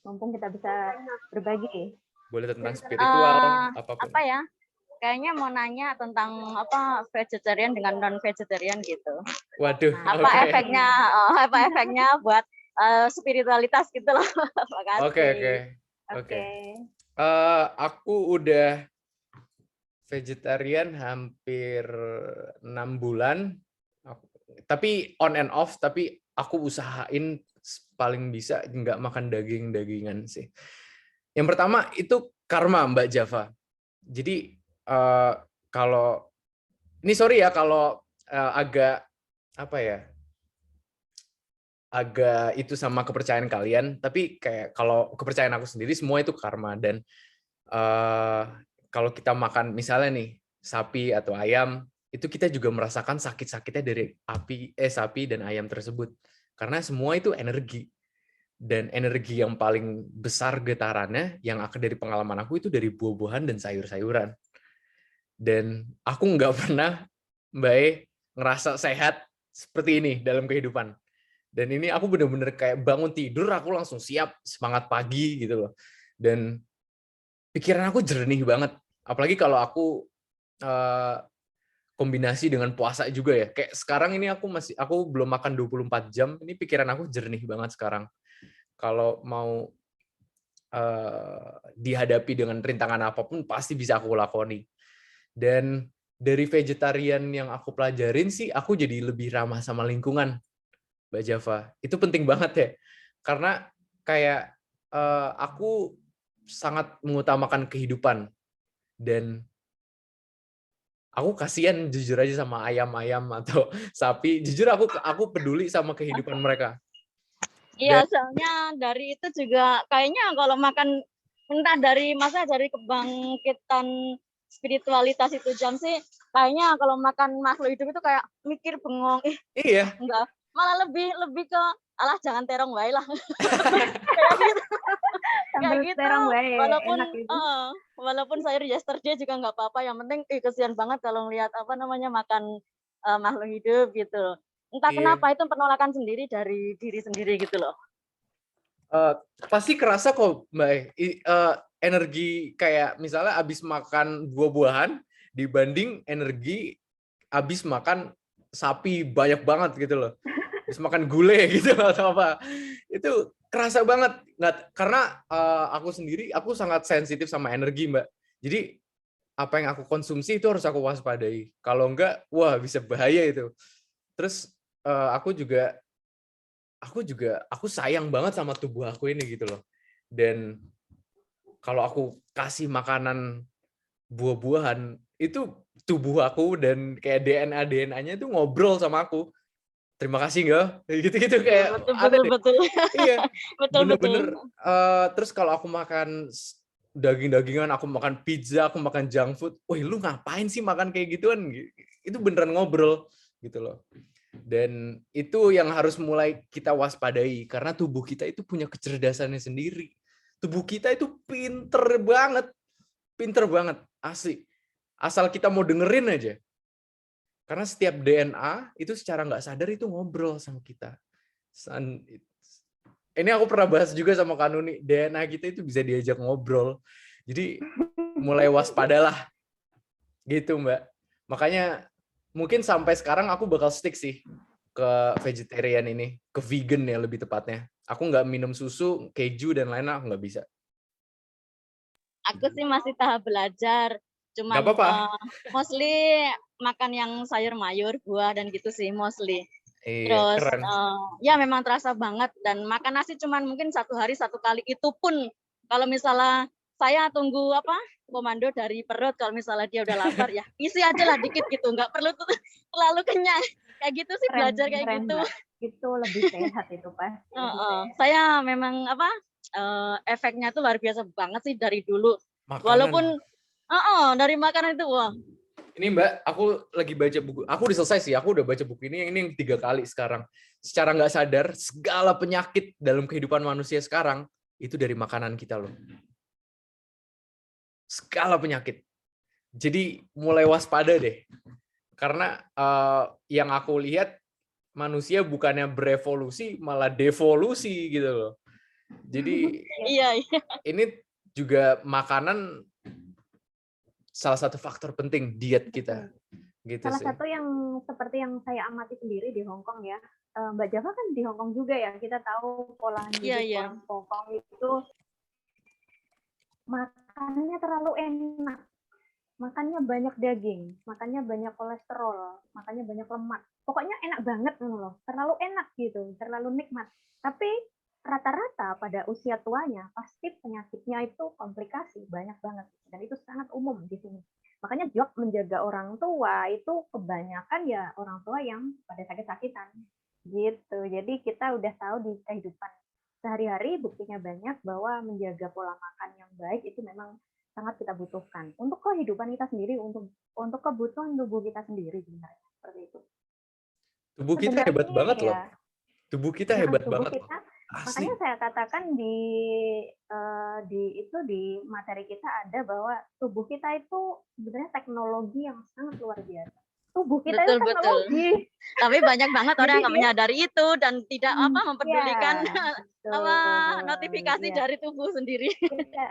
Mumpung kita bisa berbagi. Boleh tentang spiritual, apapun. Apa ya? Kayaknya mau nanya tentang apa vegetarian dengan non vegetarian gitu. Waduh. Apa efeknya buat spiritualitas gitu loh. Oke. Aku udah vegetarian hampir 6 bulan. Tapi on and off, tapi aku usahain paling bisa nggak makan daging-dagingan sih. Yang pertama itu karma, Mbak Java. Jadi kalau ini sorry ya kalau agak apa ya, agak itu sama kepercayaan kalian, tapi kayak kalau kepercayaan aku sendiri semua itu karma. Dan kalau kita makan misalnya nih sapi atau ayam, itu kita juga merasakan sakit-sakitnya dari sapi dan ayam tersebut, karena semua itu energi. Dan energi yang paling besar getarannya yang dari pengalaman aku itu dari buah-buahan dan sayur-sayuran. Dan aku nggak pernah ngerasa sehat seperti ini dalam kehidupan. Dan ini aku bener-bener kayak bangun tidur aku langsung siap, semangat pagi gitu loh. Dan pikiran aku jernih banget. Apalagi kalau aku kombinasi dengan puasa juga ya. Kayak sekarang ini aku belum makan 24 jam, ini pikiran aku jernih banget sekarang. Kalau mau dihadapi dengan rintangan apapun pasti bisa aku lakoni. Dan dari vegetarian yang aku pelajarin sih, aku jadi lebih ramah sama lingkungan, Mbak Java. Itu penting banget ya, karena kayak aku sangat mengutamakan kehidupan, dan aku kasihan jujur aja sama ayam-ayam atau sapi. Jujur aku peduli sama kehidupan mereka. Iya, soalnya dari itu juga kayaknya kalau makan entah dari kebangkitan spiritualitas itu jam sih, kayaknya kalau makan makhluk hidup itu kayak mikir bengong, Iya. enggak, malah lebih ke alah jangan terong wae lah. Kayak gitu. Sambil Kayak gitu. terong wae, Walaupun enak itu. walaupun sayur yesterday juga nggak apa-apa, yang penting kesian banget kalau ngelihat makan makhluk hidup gitu. Entah Iya. kenapa itu penolakan sendiri dari diri sendiri gitu loh. Pasti kerasa kok Mbak, energi kayak misalnya abis makan buah-buahan dibanding energi abis makan sapi banyak banget gitu loh. Abis makan gulai gitu atau apa. Itu kerasa banget. Karena aku sendiri, aku sangat sensitif sama energi, Mbak. Jadi apa yang aku konsumsi itu harus aku waspadai. Kalau enggak, wah bisa bahaya itu. Terus aku sayang banget sama tubuh aku ini gitu loh. Dan kalau aku kasih makanan buah-buahan, itu tubuh aku dan kayak DNA-nya itu ngobrol sama aku. Terima kasih enggak? Gitu-gitu kayak ada deh. Betul. Iya, Betul. bener-bener. Terus kalau aku makan daging-dagingan, aku makan pizza, aku makan junk food, wih lu ngapain sih makan kayak gituan? Itu beneran ngobrol gitu loh. Dan itu yang harus mulai kita waspadai, karena tubuh kita itu punya kecerdasannya sendiri. Tubuh kita itu pinter banget, asli. Asal kita mau dengerin aja. Karena setiap DNA itu secara nggak sadar itu ngobrol sama kita. Ini aku pernah bahas juga sama Kanuni, DNA kita itu bisa diajak ngobrol. Jadi mulai waspadalah, gitu Mbak. Makanya mungkin sampai sekarang aku bakal stick sih ke vegetarian ini, ke vegan ya lebih tepatnya. Aku nggak minum susu, keju, dan lain-lain, aku nggak bisa. Aku sih masih tahap belajar. Cuman Nggak apa-apa. mostly makan yang sayur mayur, buah, dan gitu sih mostly. Iya, Terus keren. ya memang terasa banget, dan makan nasi cuman mungkin 1 hari 1 kali, itu pun kalau misalnya saya tunggu komando dari perut, kalau misalnya dia udah lapar ya isi aja lah dikit gitu, nggak perlu terlalu kenyang. Kayak gitu sih, belajar kayak Keren, gitu. Mbak. Itu lebih sehat itu pasti. Saya memang efeknya tuh luar biasa banget sih dari dulu. Makanan. Walaupun dari makanan itu wah. Ini Mbak, aku lagi baca buku. Aku udah selesai sih. Aku udah baca buku ini yang 3 kali sekarang. Secara nggak sadar, segala penyakit dalam kehidupan manusia sekarang itu dari makanan kita loh. Segala penyakit. Jadi mulai waspada deh. Karena yang aku lihat manusia bukannya berevolusi, malah devolusi gitu loh. Jadi Iya. ini juga makanan salah satu faktor penting diet kita. Gitu Salah sih. satu yang seperti yang saya amati sendiri di Hong Kong ya, Mbak Java kan di Hong Kong juga ya, kita tahu pola hidup orang Hong Kong itu makannya terlalu enak, makannya banyak daging, makannya banyak kolesterol, makannya banyak lemak, pokoknya enak banget loh, terlalu enak gitu, terlalu nikmat. Tapi rata-rata pada usia tuanya pasti penyakitnya itu komplikasi banyak banget, dan itu sangat umum di sini. Makanya job menjaga orang tua itu kebanyakan ya orang tua yang pada sakit-sakitan gitu. Jadi kita udah tahu di kehidupan sehari-hari buktinya banyak bahwa menjaga pola makan yang baik itu memang sangat kita butuhkan untuk kehidupan kita sendiri, untuk kebutuhan tubuh kita sendiri sebenarnya, seperti itu. Tubuh kita hebat banget loh. Tubuh kita hebat banget. Makanya saya katakan di materi kita ada bahwa tubuh kita itu sebenarnya teknologi yang sangat luar biasa. Tubuh kita itu teknologi. Tapi banyak banget orang yang menyadari itu dan tidak mempedulikan notifikasi dari tubuh sendiri.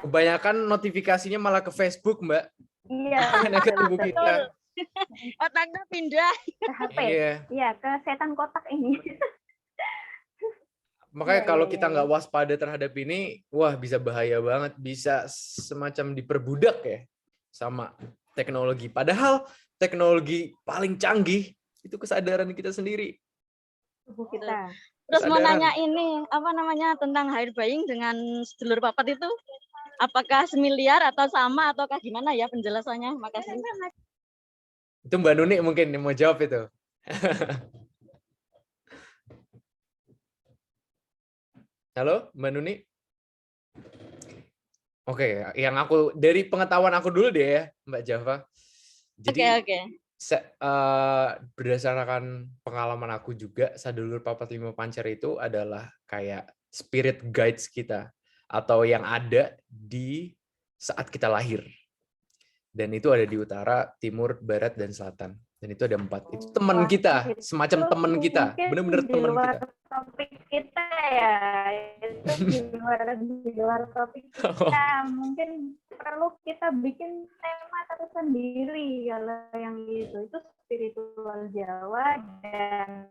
Kebanyakan notifikasinya malah ke Facebook, Mbak. Iya. Ke tubuh kita. Otaknya pindah ke HP. Iya, ke setan kotak ini. Makanya Iya, kalau iya, kita iya, nggak waspada terhadap ini, wah bisa bahaya banget, bisa semacam diperbudak ya sama teknologi. Padahal teknologi paling canggih itu kesadaran kita sendiri, tubuh kita. Terus mau kesadaran. nanya ini, apa namanya, tentang hair buying dengan sedulur papat itu, apakah semiliar atau sama ataukah gimana ya penjelasannya? Makasih. Itu Mbak Nuni mungkin yang mau jawab itu. Halo, Mbak Nuni? Oke, yang aku dari pengetahuan aku dulu deh ya, Mbak Java. Jadi Oke. berdasarkan pengalaman aku juga, Sadulur Papat Lima Pancer itu adalah kayak spirit guides kita atau yang ada di saat kita lahir. Dan itu ada di utara, timur, barat, dan selatan. Dan itu ada 4. Itu teman Wah, kita, itu semacam teman kita, mungkin benar-benar di teman luar kita. topik kita ya. Itu di luar topik kita. Mungkin perlu kita bikin tema tersendiri kalau yang itu spiritual Jawa dan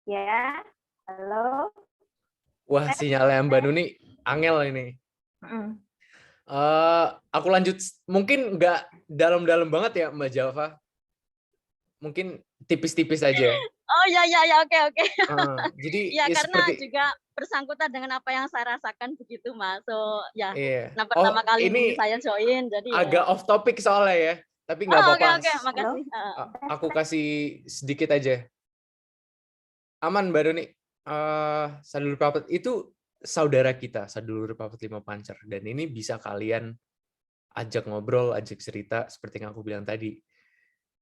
ya. Halo. Wah, sinyalnya Mbak Nuni angel ini. Aku lanjut, mungkin nggak dalam-dalam banget ya Mbak Java. Mungkin tipis-tipis aja. Oh ya, oke. Jadi Ya ya karena seperti juga bersangkutan dengan apa yang saya rasakan begitu Mas. So ya, iya. nah Oh, pertama kali ini ini saya join jadi ya. agak off topic soalnya ya, tapi nggak Oh, apa-apa. oke, makasih. Aku kasih sedikit aja. Aman Mbak Doni. Sadulur Papat itu saudara kita, Sadulur Papat Lima Pancer. Dan ini bisa kalian ajak ngobrol, ajak cerita seperti yang aku bilang tadi.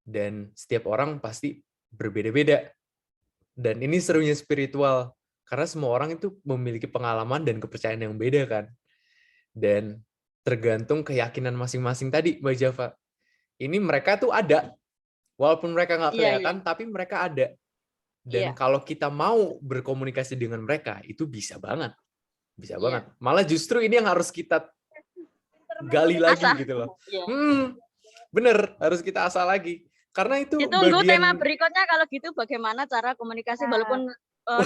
Dan setiap orang pasti berbeda-beda. Dan ini serunya spiritual. Karena semua orang itu memiliki pengalaman dan kepercayaan yang beda kan. Dan tergantung keyakinan masing-masing tadi, Mbak Java. Ini mereka tuh ada. Walaupun mereka nggak kelihatan, tapi mereka ada. Dan kalau kita mau berkomunikasi dengan mereka, itu bisa banget. Bisa banget. Malah justru ini yang harus kita gali lagi gitu loh. Bener, harus kita asah lagi. Karena itu ditunggu tema berikutnya kalau gitu bagaimana cara komunikasi walaupun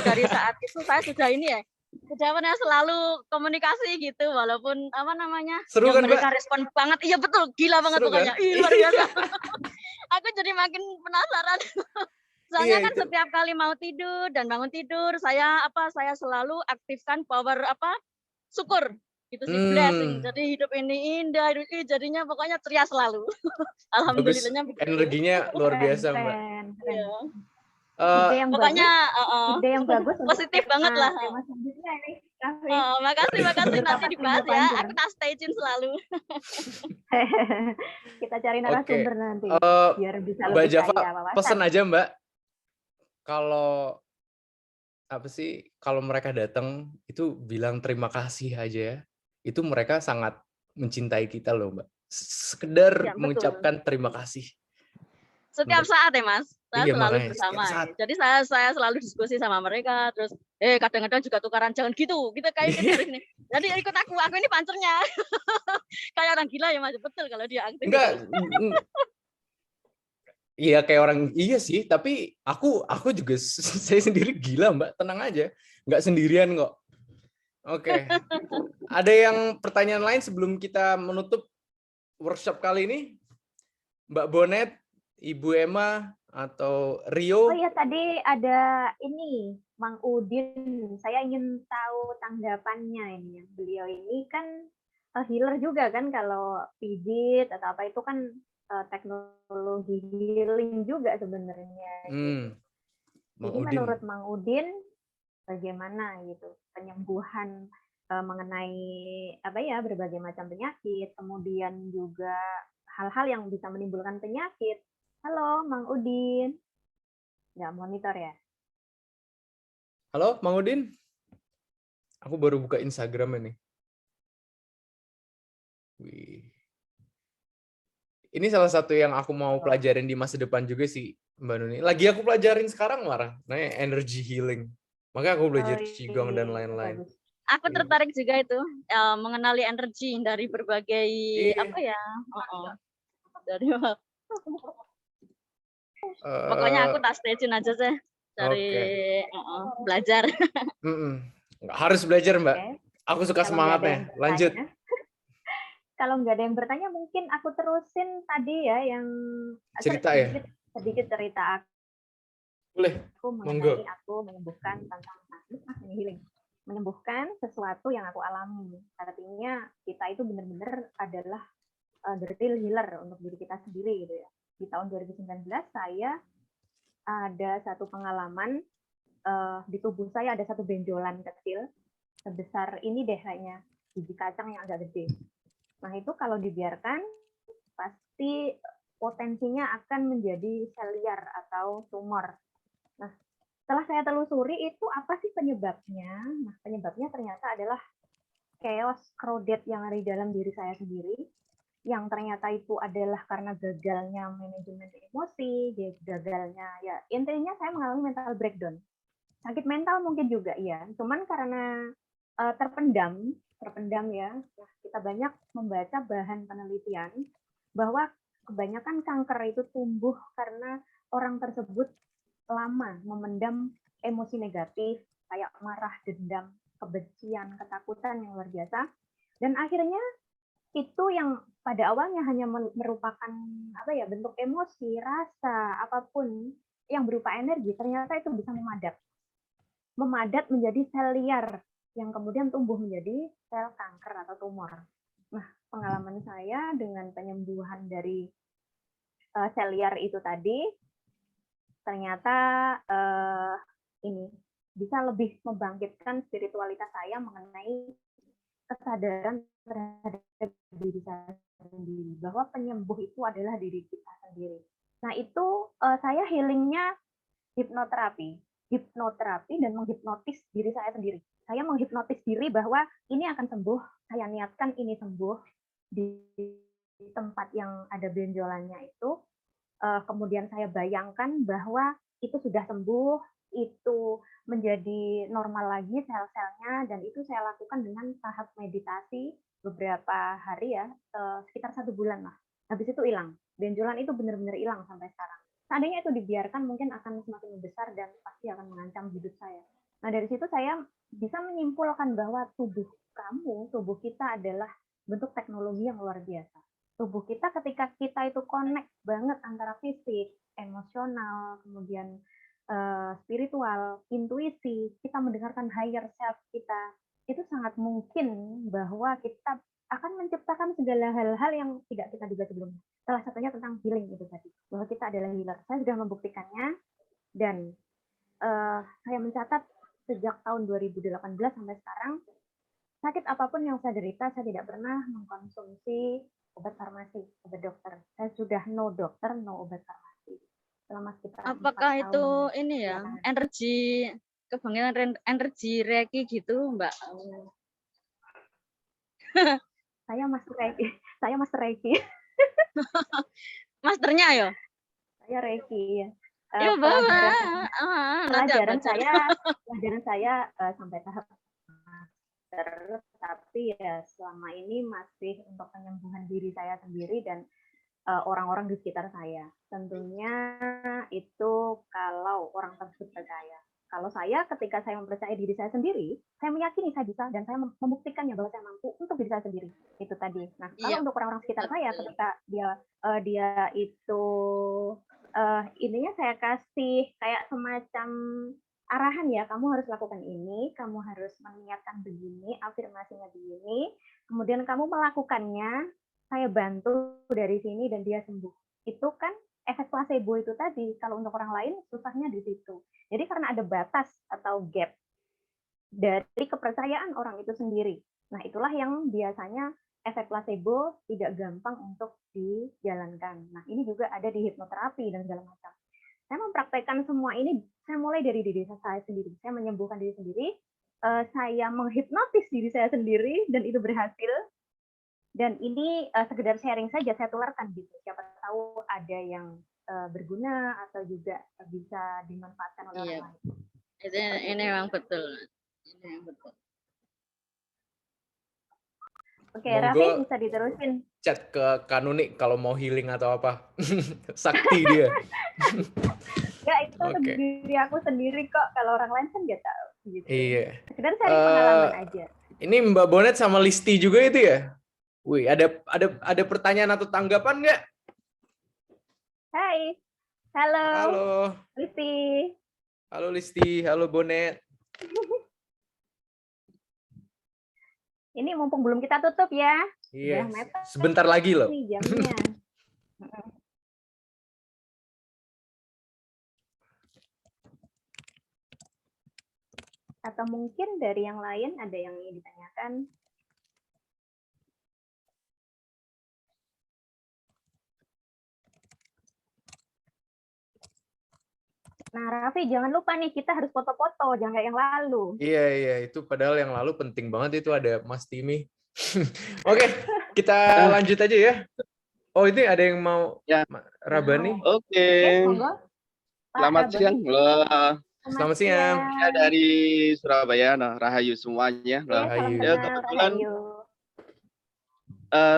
dari saat itu saya sudah ini ya sudah selalu komunikasi gitu walaupun apa namanya seru kan, mereka Mbak? respon banget iya betul gila banget seru, pokoknya kan? luar biasa. Aku jadi makin penasaran soalnya kan itu. setiap kali mau tidur dan bangun tidur saya selalu aktifkan power syukur gitu sih blessing. Jadi hidup ini indah, hidup ini jadinya pokoknya ceria selalu. Alhamdulillahnya begitu. Energinya luar biasa, Mbak. Ide yang pokoknya ide yang bagus positif banget lah. Tema selanjutnya nih. Makasih nanti dibahas ya. Aku tak stay tune selalu. Kita cari narasumber nanti biar bisa Mbak lebih Java, kaya wawasan. pesan aja Mbak. Kalau kalau mereka datang itu bilang terima kasih aja ya. Itu mereka sangat mencintai kita loh, Mbak. Sekedar mengucapkan terima kasih. Setiap saat ya, Mas. Saya selalu makanya, bersama. Jadi saya selalu diskusi sama mereka terus kadang-kadang juga tukaran jangan gitu. Kita kayak ini. Jadi ikut aku ini pancernya. Kayak orang gila ya, Mas. Betul kalau dia aktif. Enggak. Iya kayak orang iya sih, tapi aku juga saya sendiri gila, Mbak. Tenang aja. Nggak sendirian kok. Oke. Ada yang pertanyaan lain sebelum kita menutup workshop kali ini? Mbak Bonet, Ibu Emma, atau Rio? Oh iya, tadi ada ini, Mang Udin. Saya ingin tahu tanggapannya ini. Beliau ini kan healer juga kan, kalau pijit atau apa itu kan teknologi healing juga sebenarnya. Jadi menurut Mang Udin, bagaimana gitu penyembuhan mengenai berbagai macam penyakit, kemudian juga hal-hal yang bisa menimbulkan penyakit. Halo, Mang Udin. Nggak monitor ya? Halo, Mang Udin. Aku baru buka Instagram ini. Wih. Ini salah satu yang aku mau pelajarin di masa depan juga sih, Mbak Nuni. Lagi aku pelajarin sekarang malah, namanya energy healing. Makanya aku belajar Qigong dan lain-lain. Aku tertarik juga itu mengenali energi dari berbagai dari pokoknya aku tak stay tune aja sih. cari Oke. belajar. Harus belajar, Mbak. Oke. Aku suka Kalau nggak ada semangatnya. yang Lanjut. bertanya, kalau nggak ada yang bertanya, mungkin aku terusin tadi ya yang Cerita ya? sedikit cerita Boleh. aku Monggo. mengenai aku menyembuhkan tentang ini healing, menyembuhkan sesuatu yang aku alami. Artinya kita itu benar-benar adalah the real healer untuk diri kita sendiri gitu ya. Di tahun 2019 saya ada satu pengalaman di tubuh saya ada satu benjolan kecil sebesar ini deh kayaknya biji kacang yang agak gede. Nah itu kalau dibiarkan pasti potensinya akan menjadi sel liar atau tumor. Nah setelah saya telusuri itu apa sih penyebabnya? Nah penyebabnya ternyata adalah chaos crowded yang ada di dalam diri saya sendiri, yang ternyata itu adalah karena gagalnya manajemen emosi, gagalnya ya intinya saya mengalami mental breakdown. Sakit mental mungkin juga ya, cuman karena terpendam ya. Nah, kita banyak membaca bahan penelitian bahwa kebanyakan kanker itu tumbuh karena orang tersebut lama memendam emosi negatif kayak marah, dendam, kebencian, ketakutan yang luar biasa, dan akhirnya itu yang pada awalnya hanya merupakan bentuk emosi, rasa, apapun yang berupa energi, ternyata itu bisa memadat menjadi sel liar yang kemudian tumbuh menjadi sel kanker atau tumor. Nah, pengalaman saya dengan penyembuhan dari sel liar itu tadi, ternyata ini bisa lebih membangkitkan spiritualitas saya mengenai kesadaran terhadap diri saya sendiri, bahwa penyembuh itu adalah diri kita sendiri. Nah, itu saya healingnya hipnoterapi dan menghipnotis diri saya sendiri. Saya menghipnotis diri bahwa ini akan sembuh, saya niatkan ini sembuh di tempat yang ada benjolannya itu. Kemudian saya bayangkan bahwa itu sudah sembuh, itu menjadi normal lagi sel-selnya, dan itu saya lakukan dengan tahap meditasi beberapa hari ya, sekitar 1 bulan lah. Habis itu hilang. Benjolan itu benar-benar hilang sampai sekarang. Seandainya itu dibiarkan mungkin akan semakin besar dan pasti akan mengancam hidup saya. Nah dari situ saya bisa menyimpulkan bahwa tubuh kita adalah bentuk teknologi yang luar biasa. Tubuh kita ketika kita itu connect banget antara fisik, emosional, kemudian spiritual, intuisi, kita mendengarkan higher self kita, itu sangat mungkin bahwa kita akan menciptakan segala hal-hal yang tidak kita duga sebelumnya. Salah satunya tentang healing itu tadi, bahwa kita adalah healer. Saya sudah membuktikannya, dan saya mencatat sejak tahun 2018 sampai sekarang, sakit apapun yang saya derita, saya tidak pernah mengkonsumsi obat farmasi, obat dokter. Saya sudah no dokter, no obat farmasi. Selama sekitar 4 Apakah tahun. itu ini ya, energi kebangkitan energi Reiki gitu, Mbak? Saya master Reiki. Masternya ya? Saya Reiki ya. Iya, Pelajaran saya sampai tahap master, tapi ya selama ini masih untuk penyembuhan diri saya sendiri dan orang-orang di sekitar saya. Tentunya itu kalau orang tersebut percaya. Kalau saya, ketika saya mempercayai diri saya sendiri, saya meyakini saya bisa, dan saya membuktikannya bahwa saya mampu untuk diri saya sendiri. Itu tadi. Nah, kalau untuk orang-orang sekitar saya, ketika dia itu ininya saya kasih kayak semacam arahan ya, kamu harus lakukan ini, kamu harus meniatkan begini, afirmasinya begini, kemudian kamu melakukannya, saya bantu dari sini dan dia sembuh. Itu kan efek placebo itu tadi. Kalau untuk orang lain susahnya di situ. Jadi karena ada batas atau gap dari kepercayaan orang itu sendiri. Nah, itulah yang biasanya efek placebo tidak gampang untuk dijalankan. Nah, ini juga ada di hipnoterapi dan segala macam. Saya mempraktekkan semua ini, saya mulai dari diri saya sendiri. Saya menyembuhkan diri sendiri, saya menghipnotis diri saya sendiri, dan itu berhasil. Dan ini sekedar sharing saja, saya tularkan gitu. Siapa tahu ada yang berguna atau juga bisa dimanfaatkan oleh orang lain. Ini memang betul. Oke, Raffi bisa diterusin. Chat ke Kanuni kalau mau healing atau apa. Sakti dia. Enggak, itu Oke. diri aku sendiri kok. Kalau orang lain kan nggak tahu gitu. Iya. Sekedar cari pengalaman aja. Ini Mbak Bonet sama Listi juga itu ya? Wih, ada pertanyaan atau tanggapan nggak? Hai. Halo, Halo. Listi. Halo Listi, halo Bonet. Ini mumpung belum kita tutup ya. Iya, Udah mepet sebentar lagi loh. nih jamnya. Atau mungkin dari yang lain ada yang ingin ditanyakan? Nah, Raffi, jangan lupa nih, kita harus foto-foto, jangan kayak yang lalu. Iya, itu padahal yang lalu penting banget itu ada Mas Timi. Oke, kita lanjut aja ya. Oh, ini ada yang mau Ya. Rabani? Oke. Monggo. Pak Selamat Rabani. siang loh. Selamat siang. Ya dari Surabaya, nah, Rahayu semuanya. Oke, Nah, salam Rahayu. ya kenal, kebetulan Rahayu.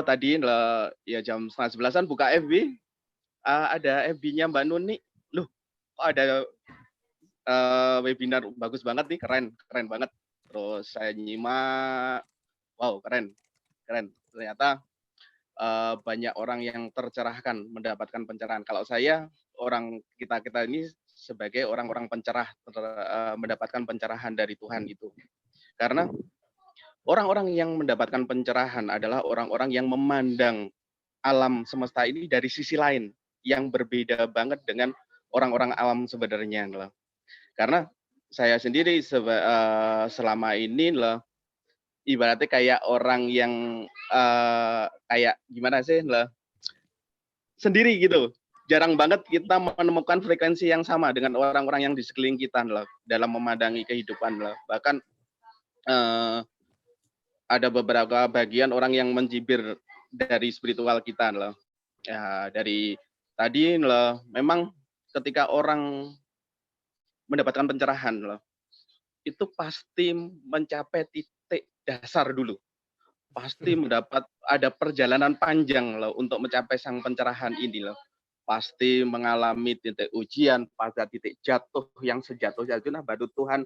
tadi lah ya jam 11:30 buka FB, ada FB-nya Mbak Nuni. Loh, kok ada webinar bagus banget nih, keren banget. Terus saya nyimak, wow keren. Ternyata banyak orang yang tercerahkan, mendapatkan pencerahan. Kalau saya, kita ini sebagai orang-orang pencerah, mendapatkan pencerahan dari Tuhan gitu. Karena orang-orang yang mendapatkan pencerahan adalah orang-orang yang memandang alam semesta ini dari sisi lain, yang berbeda banget dengan orang-orang awam sebenarnya. Loh. Karena saya sendiri selama ini loh, ibaratnya kayak orang yang kayak gimana sih lah, sendiri gitu. Jarang banget kita menemukan frekuensi yang sama dengan orang-orang yang di sekeliling kita lah, dalam memandangi kehidupan lah. Bahkan ada beberapa bagian orang yang mencibir dari spiritual kita lah. Ya, dari tadi lah, memang ketika orang mendapatkan pencerahan lah, itu pasti mencapai titik dasar dulu. Pasti ada perjalanan panjang loh untuk mencapai sang pencerahan ini loh. Pasti mengalami titik ujian, pada titik jatuh yang sejatuh-jatuhnya baru Tuhan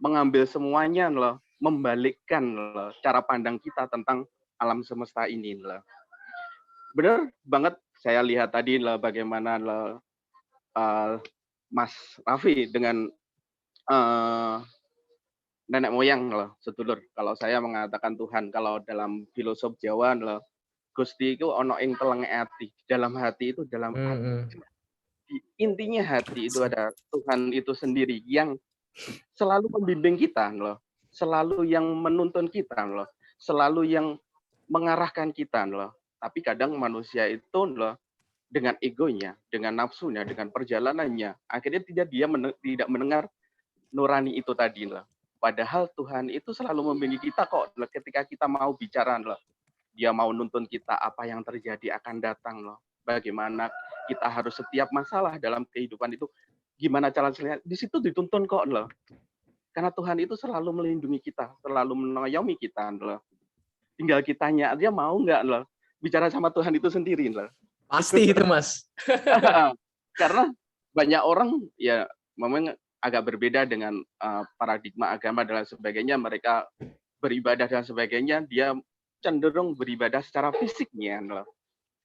mengambil semuanya loh, membalikkan loh cara pandang kita tentang alam semesta ini loh. Benar banget saya lihat tadi loh bagaimana loh Mas Raffi dengan nenek moyang loh, sedulur. Kalau saya mengatakan Tuhan, kalau dalam filosof Jawa loh, Gusti itu ono ing telenge ati. Dalam hati itu dalam hati. Intinya hati itu ada Tuhan itu sendiri yang selalu membimbing kita loh, selalu yang menuntun kita loh, selalu yang mengarahkan kita loh. Tapi kadang manusia itu loh dengan egonya, dengan nafsunya, dengan perjalanannya, akhirnya tidak mendengar nurani itu tadi loh. Padahal Tuhan itu selalu membimbing kita kok ketika kita mau bicara loh. Dia mau nuntun kita apa yang terjadi akan datang loh. Bagaimana kita harus setiap masalah dalam kehidupan itu gimana caranya, di situ dituntun kok loh. Karena Tuhan itu selalu melindungi kita, selalu mengayomi kita loh. Tinggal kitanya aja mau nggak loh bicara sama Tuhan itu sendiri loh. Pasti itu Mas. Karena banyak orang ya memang agak berbeda dengan paradigma agama dan sebagainya, mereka beribadah dan sebagainya, dia cenderung beribadah secara fisiknya loh.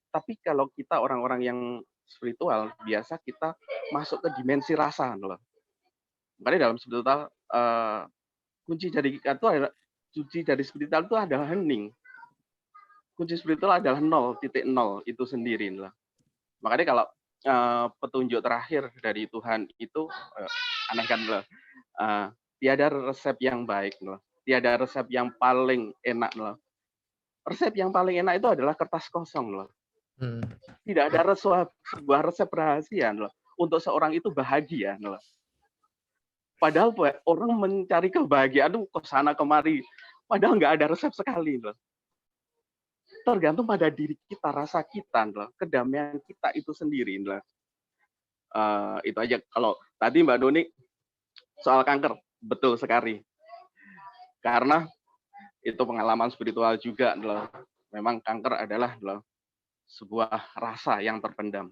Tapi kalau kita orang-orang yang spiritual, biasa kita masuk ke dimensi rasa loh. Makanya dalam spiritual kunci dari spiritual itu adalah hening. Kunci spiritual adalah 0.0 itu sendiri loh. Makanya kalau petunjuk terakhir dari Tuhan itu aneh kan loh. Tiada resep yang baik loh. Tiada resep yang paling enak loh. Resep yang paling enak itu adalah kertas kosong loh. Tidak ada sebuah resep rahasia loh untuk seorang itu bahagia loh. Padahal orang mencari kebahagiaan itu ke sana kemari, padahal nggak ada resep sekali loh. Tergantung pada diri kita, rasa kita loh, kedamaian kita itu sendiri loh. Itu aja. Kalau tadi Mbak Doni soal kanker, betul sekali. Karena itu pengalaman spiritual juga loh. Memang kanker adalah loh sebuah rasa yang terpendam.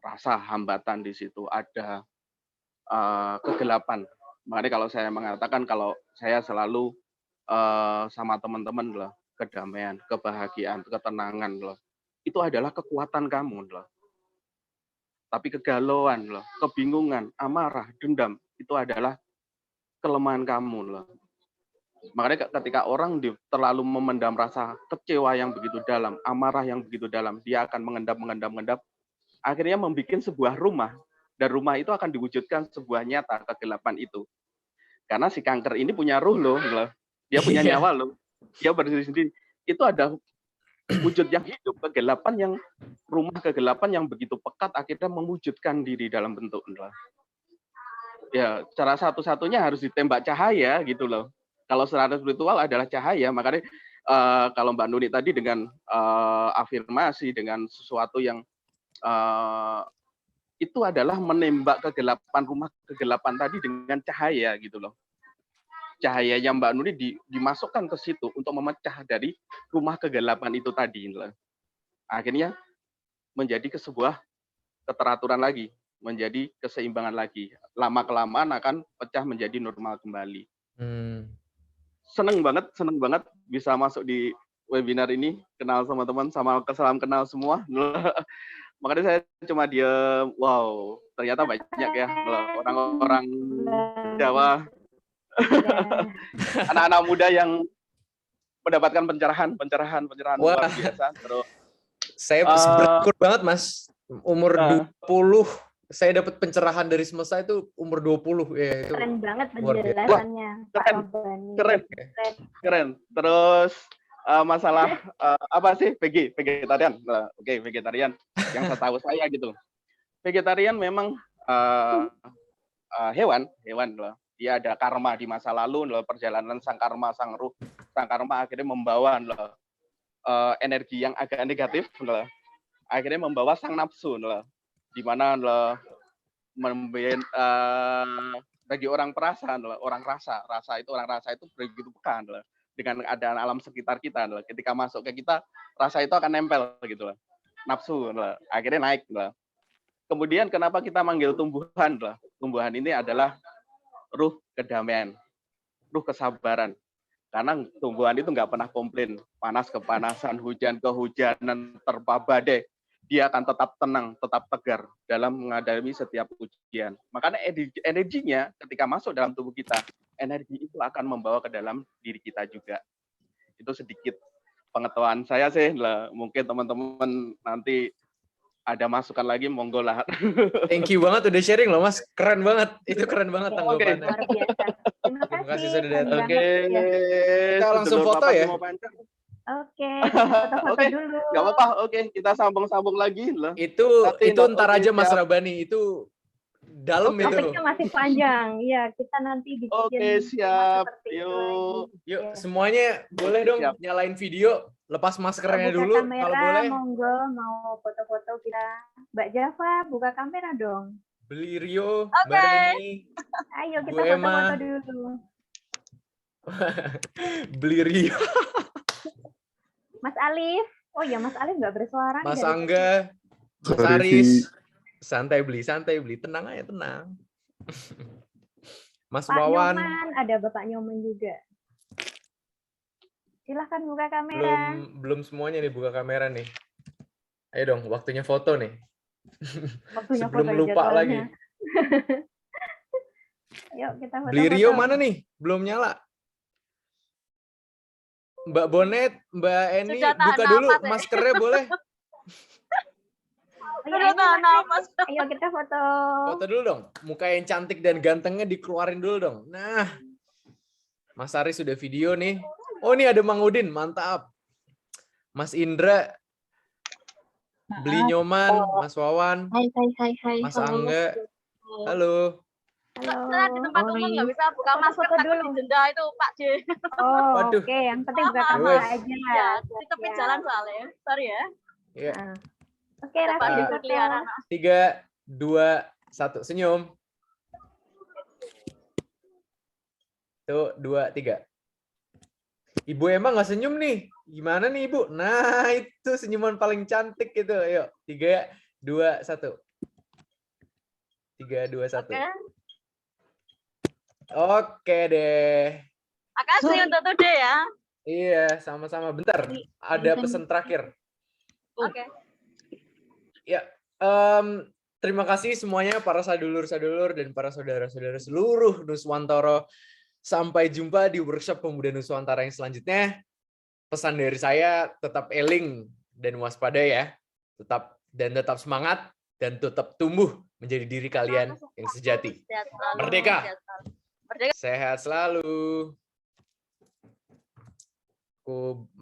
rasa hambatan di situ, ada kegelapan. Makanya kalau saya mengatakan kalau saya selalu sama teman-teman loh, kedamaian, kebahagiaan, ketenangan loh. Itu adalah kekuatan kamu loh. Tapi kegalauan loh, kebingungan, amarah, dendam itu adalah kelemahan kamu loh. Makanya ketika orang terlalu memendam rasa kecewa yang begitu dalam, amarah yang begitu dalam, dia akan mengendap, akhirnya membuat sebuah rumah, dan rumah itu akan diwujudkan sebuah nyata kegelapan itu. Karena si kanker ini punya ruh loh, dia punya nyawa loh, dia berdiri sendiri. Itu ada wujud yang hidup, rumah kegelapan yang begitu pekat akhirnya mewujudkan diri dalam bentuk. Ya, cara satu-satunya harus ditembak cahaya gitu loh. Kalau secara spiritual adalah cahaya, makanya kalau Mbak Nuni tadi dengan afirmasi, dengan sesuatu yang itu adalah menembak rumah kegelapan tadi dengan cahaya gitu loh. Cahayanya Mbak Nuni dimasukkan ke situ untuk memecah dari rumah kegelapan itu tadi. Akhirnya menjadi sebuah keteraturan lagi, menjadi keseimbangan lagi. Lama-kelamaan akan pecah menjadi normal kembali. Seneng banget bisa masuk di webinar ini, kenal sama teman, salam kenal semua. Makanya saya cuma diem, wow, ternyata banyak ya orang-orang Jawa, anak-anak muda yang mendapatkan pencerahan luar biasa. Terus saya bersyukur banget Mas, umur 20 saya dapat pencerahan dari semesta itu umur 20 ya, itu keren banget penjelasannya. Keren. Terus masalah apa sih vegetarian? Oke, vegetarian yang saya tahu saya gitu. Vegetarian memang hewan loh. Dia ada karma di masa lalu loh, perjalanan sang karma, sang ruh, sang karma akhirnya membawa loh, energi yang agak negatif loh. Akhirnya membawa sang nafsu loh. Di mana loh bagi orang perasaan loh, orang rasa itu begitu pekan loh. Dengan keadaan alam sekitar kita loh. Ketika masuk ke kita, rasa itu akan nempel gitu loh. Nafsu loh. Akhirnya naik loh. Kemudian kenapa kita manggil tumbuhan loh? Tumbuhan ini adalah ruh kedamaian, ruh kesabaran. Karena tumbuhan itu nggak pernah komplain, panas kepanasan, hujan kehujanan, terpa badai, dia akan tetap tenang, tetap tegar dalam menghadapi setiap ujian. Makanya energinya ketika masuk dalam tubuh kita, energi itu akan membawa ke dalam diri kita juga. Itu sedikit pengetahuan saya sih lah. Mungkin teman-teman nanti ada masukan lagi, monggo lah. Thank you banget udah sharing loh Mas, keren banget, itu keren banget tanggapannya. Luar biasa. Terima kasih sudah datang. Oke, kita langsung foto ya. Oke, foto-foto dulu. Gak apa-apa, oke, kita sambung-sambung lagi loh. Itu ntar aja Mas Rabani, itu dalam itu. Topiknya masih panjang, ya kita nanti bikin. Oke, siap. Yuk, semuanya boleh dong nyalain video. Lepas maskernya buka dulu kamera, kalau boleh. Monggo mau foto-foto kita. Mbak Java, buka kamera dong. Beli Rio, Mbak Reni. Ayo kita foto-foto dulu. Beli Rio. Mas Alif. Oh ya, Mas Alif nggak bersuara. Mas Angga, Mas Aris. Santai beli. Tenang aja, tenang. Mas Wawan. Nyoman, ada Bapak Nyoman juga. Silahkan buka kamera. Belum semuanya nih buka kamera nih. Ayo dong, waktunya foto nih. Sebelum lupa lagi. Yuk kita foto. Beli Rio mana nih? Belum nyala. Mbak Bonet, Mbak Eni, buka dulu maskernya boleh. Ayo kita foto. Foto dulu dong. Muka yang cantik dan gantengnya dikeluarin dulu dong. Nah, Mas Aris sudah video nih. Oh, ini ada Mang Udin, mantap. Mas Indra, Beli Nyoman, Mas Wawan, Hai. Mas Angga, halo. Di tempat umum nggak bisa buka masker takut didenda itu Pak J. Oh, oke. Yang penting buka kamera aja. Ya, di tepi jalan soalnya. Sorry ya. Iya. Oke, Rafi. 3, 2, 1, senyum. Tuh, 2, 3. Ibu emang nggak senyum nih. Gimana nih Ibu? Nah, itu senyuman paling cantik gitu. Ayo, 3, 2, 1. 3, 2, 1. Oke. Oke deh. Makasih untuk today ya. Iya, sama-sama. Bentar, ada pesan terakhir. Oke. Ya, terima kasih semuanya para sadulur-sadulur dan para saudara-saudara seluruh Nuswantara. Sampai jumpa di workshop Pemuda Nuswantara yang selanjutnya. Pesan dari saya, tetap eling dan waspada ya. Tetap semangat dan tetap tumbuh menjadi diri kalian yang sejati. Sehat selalu. Merdeka. Sehat selalu. Merdeka. Sehat selalu.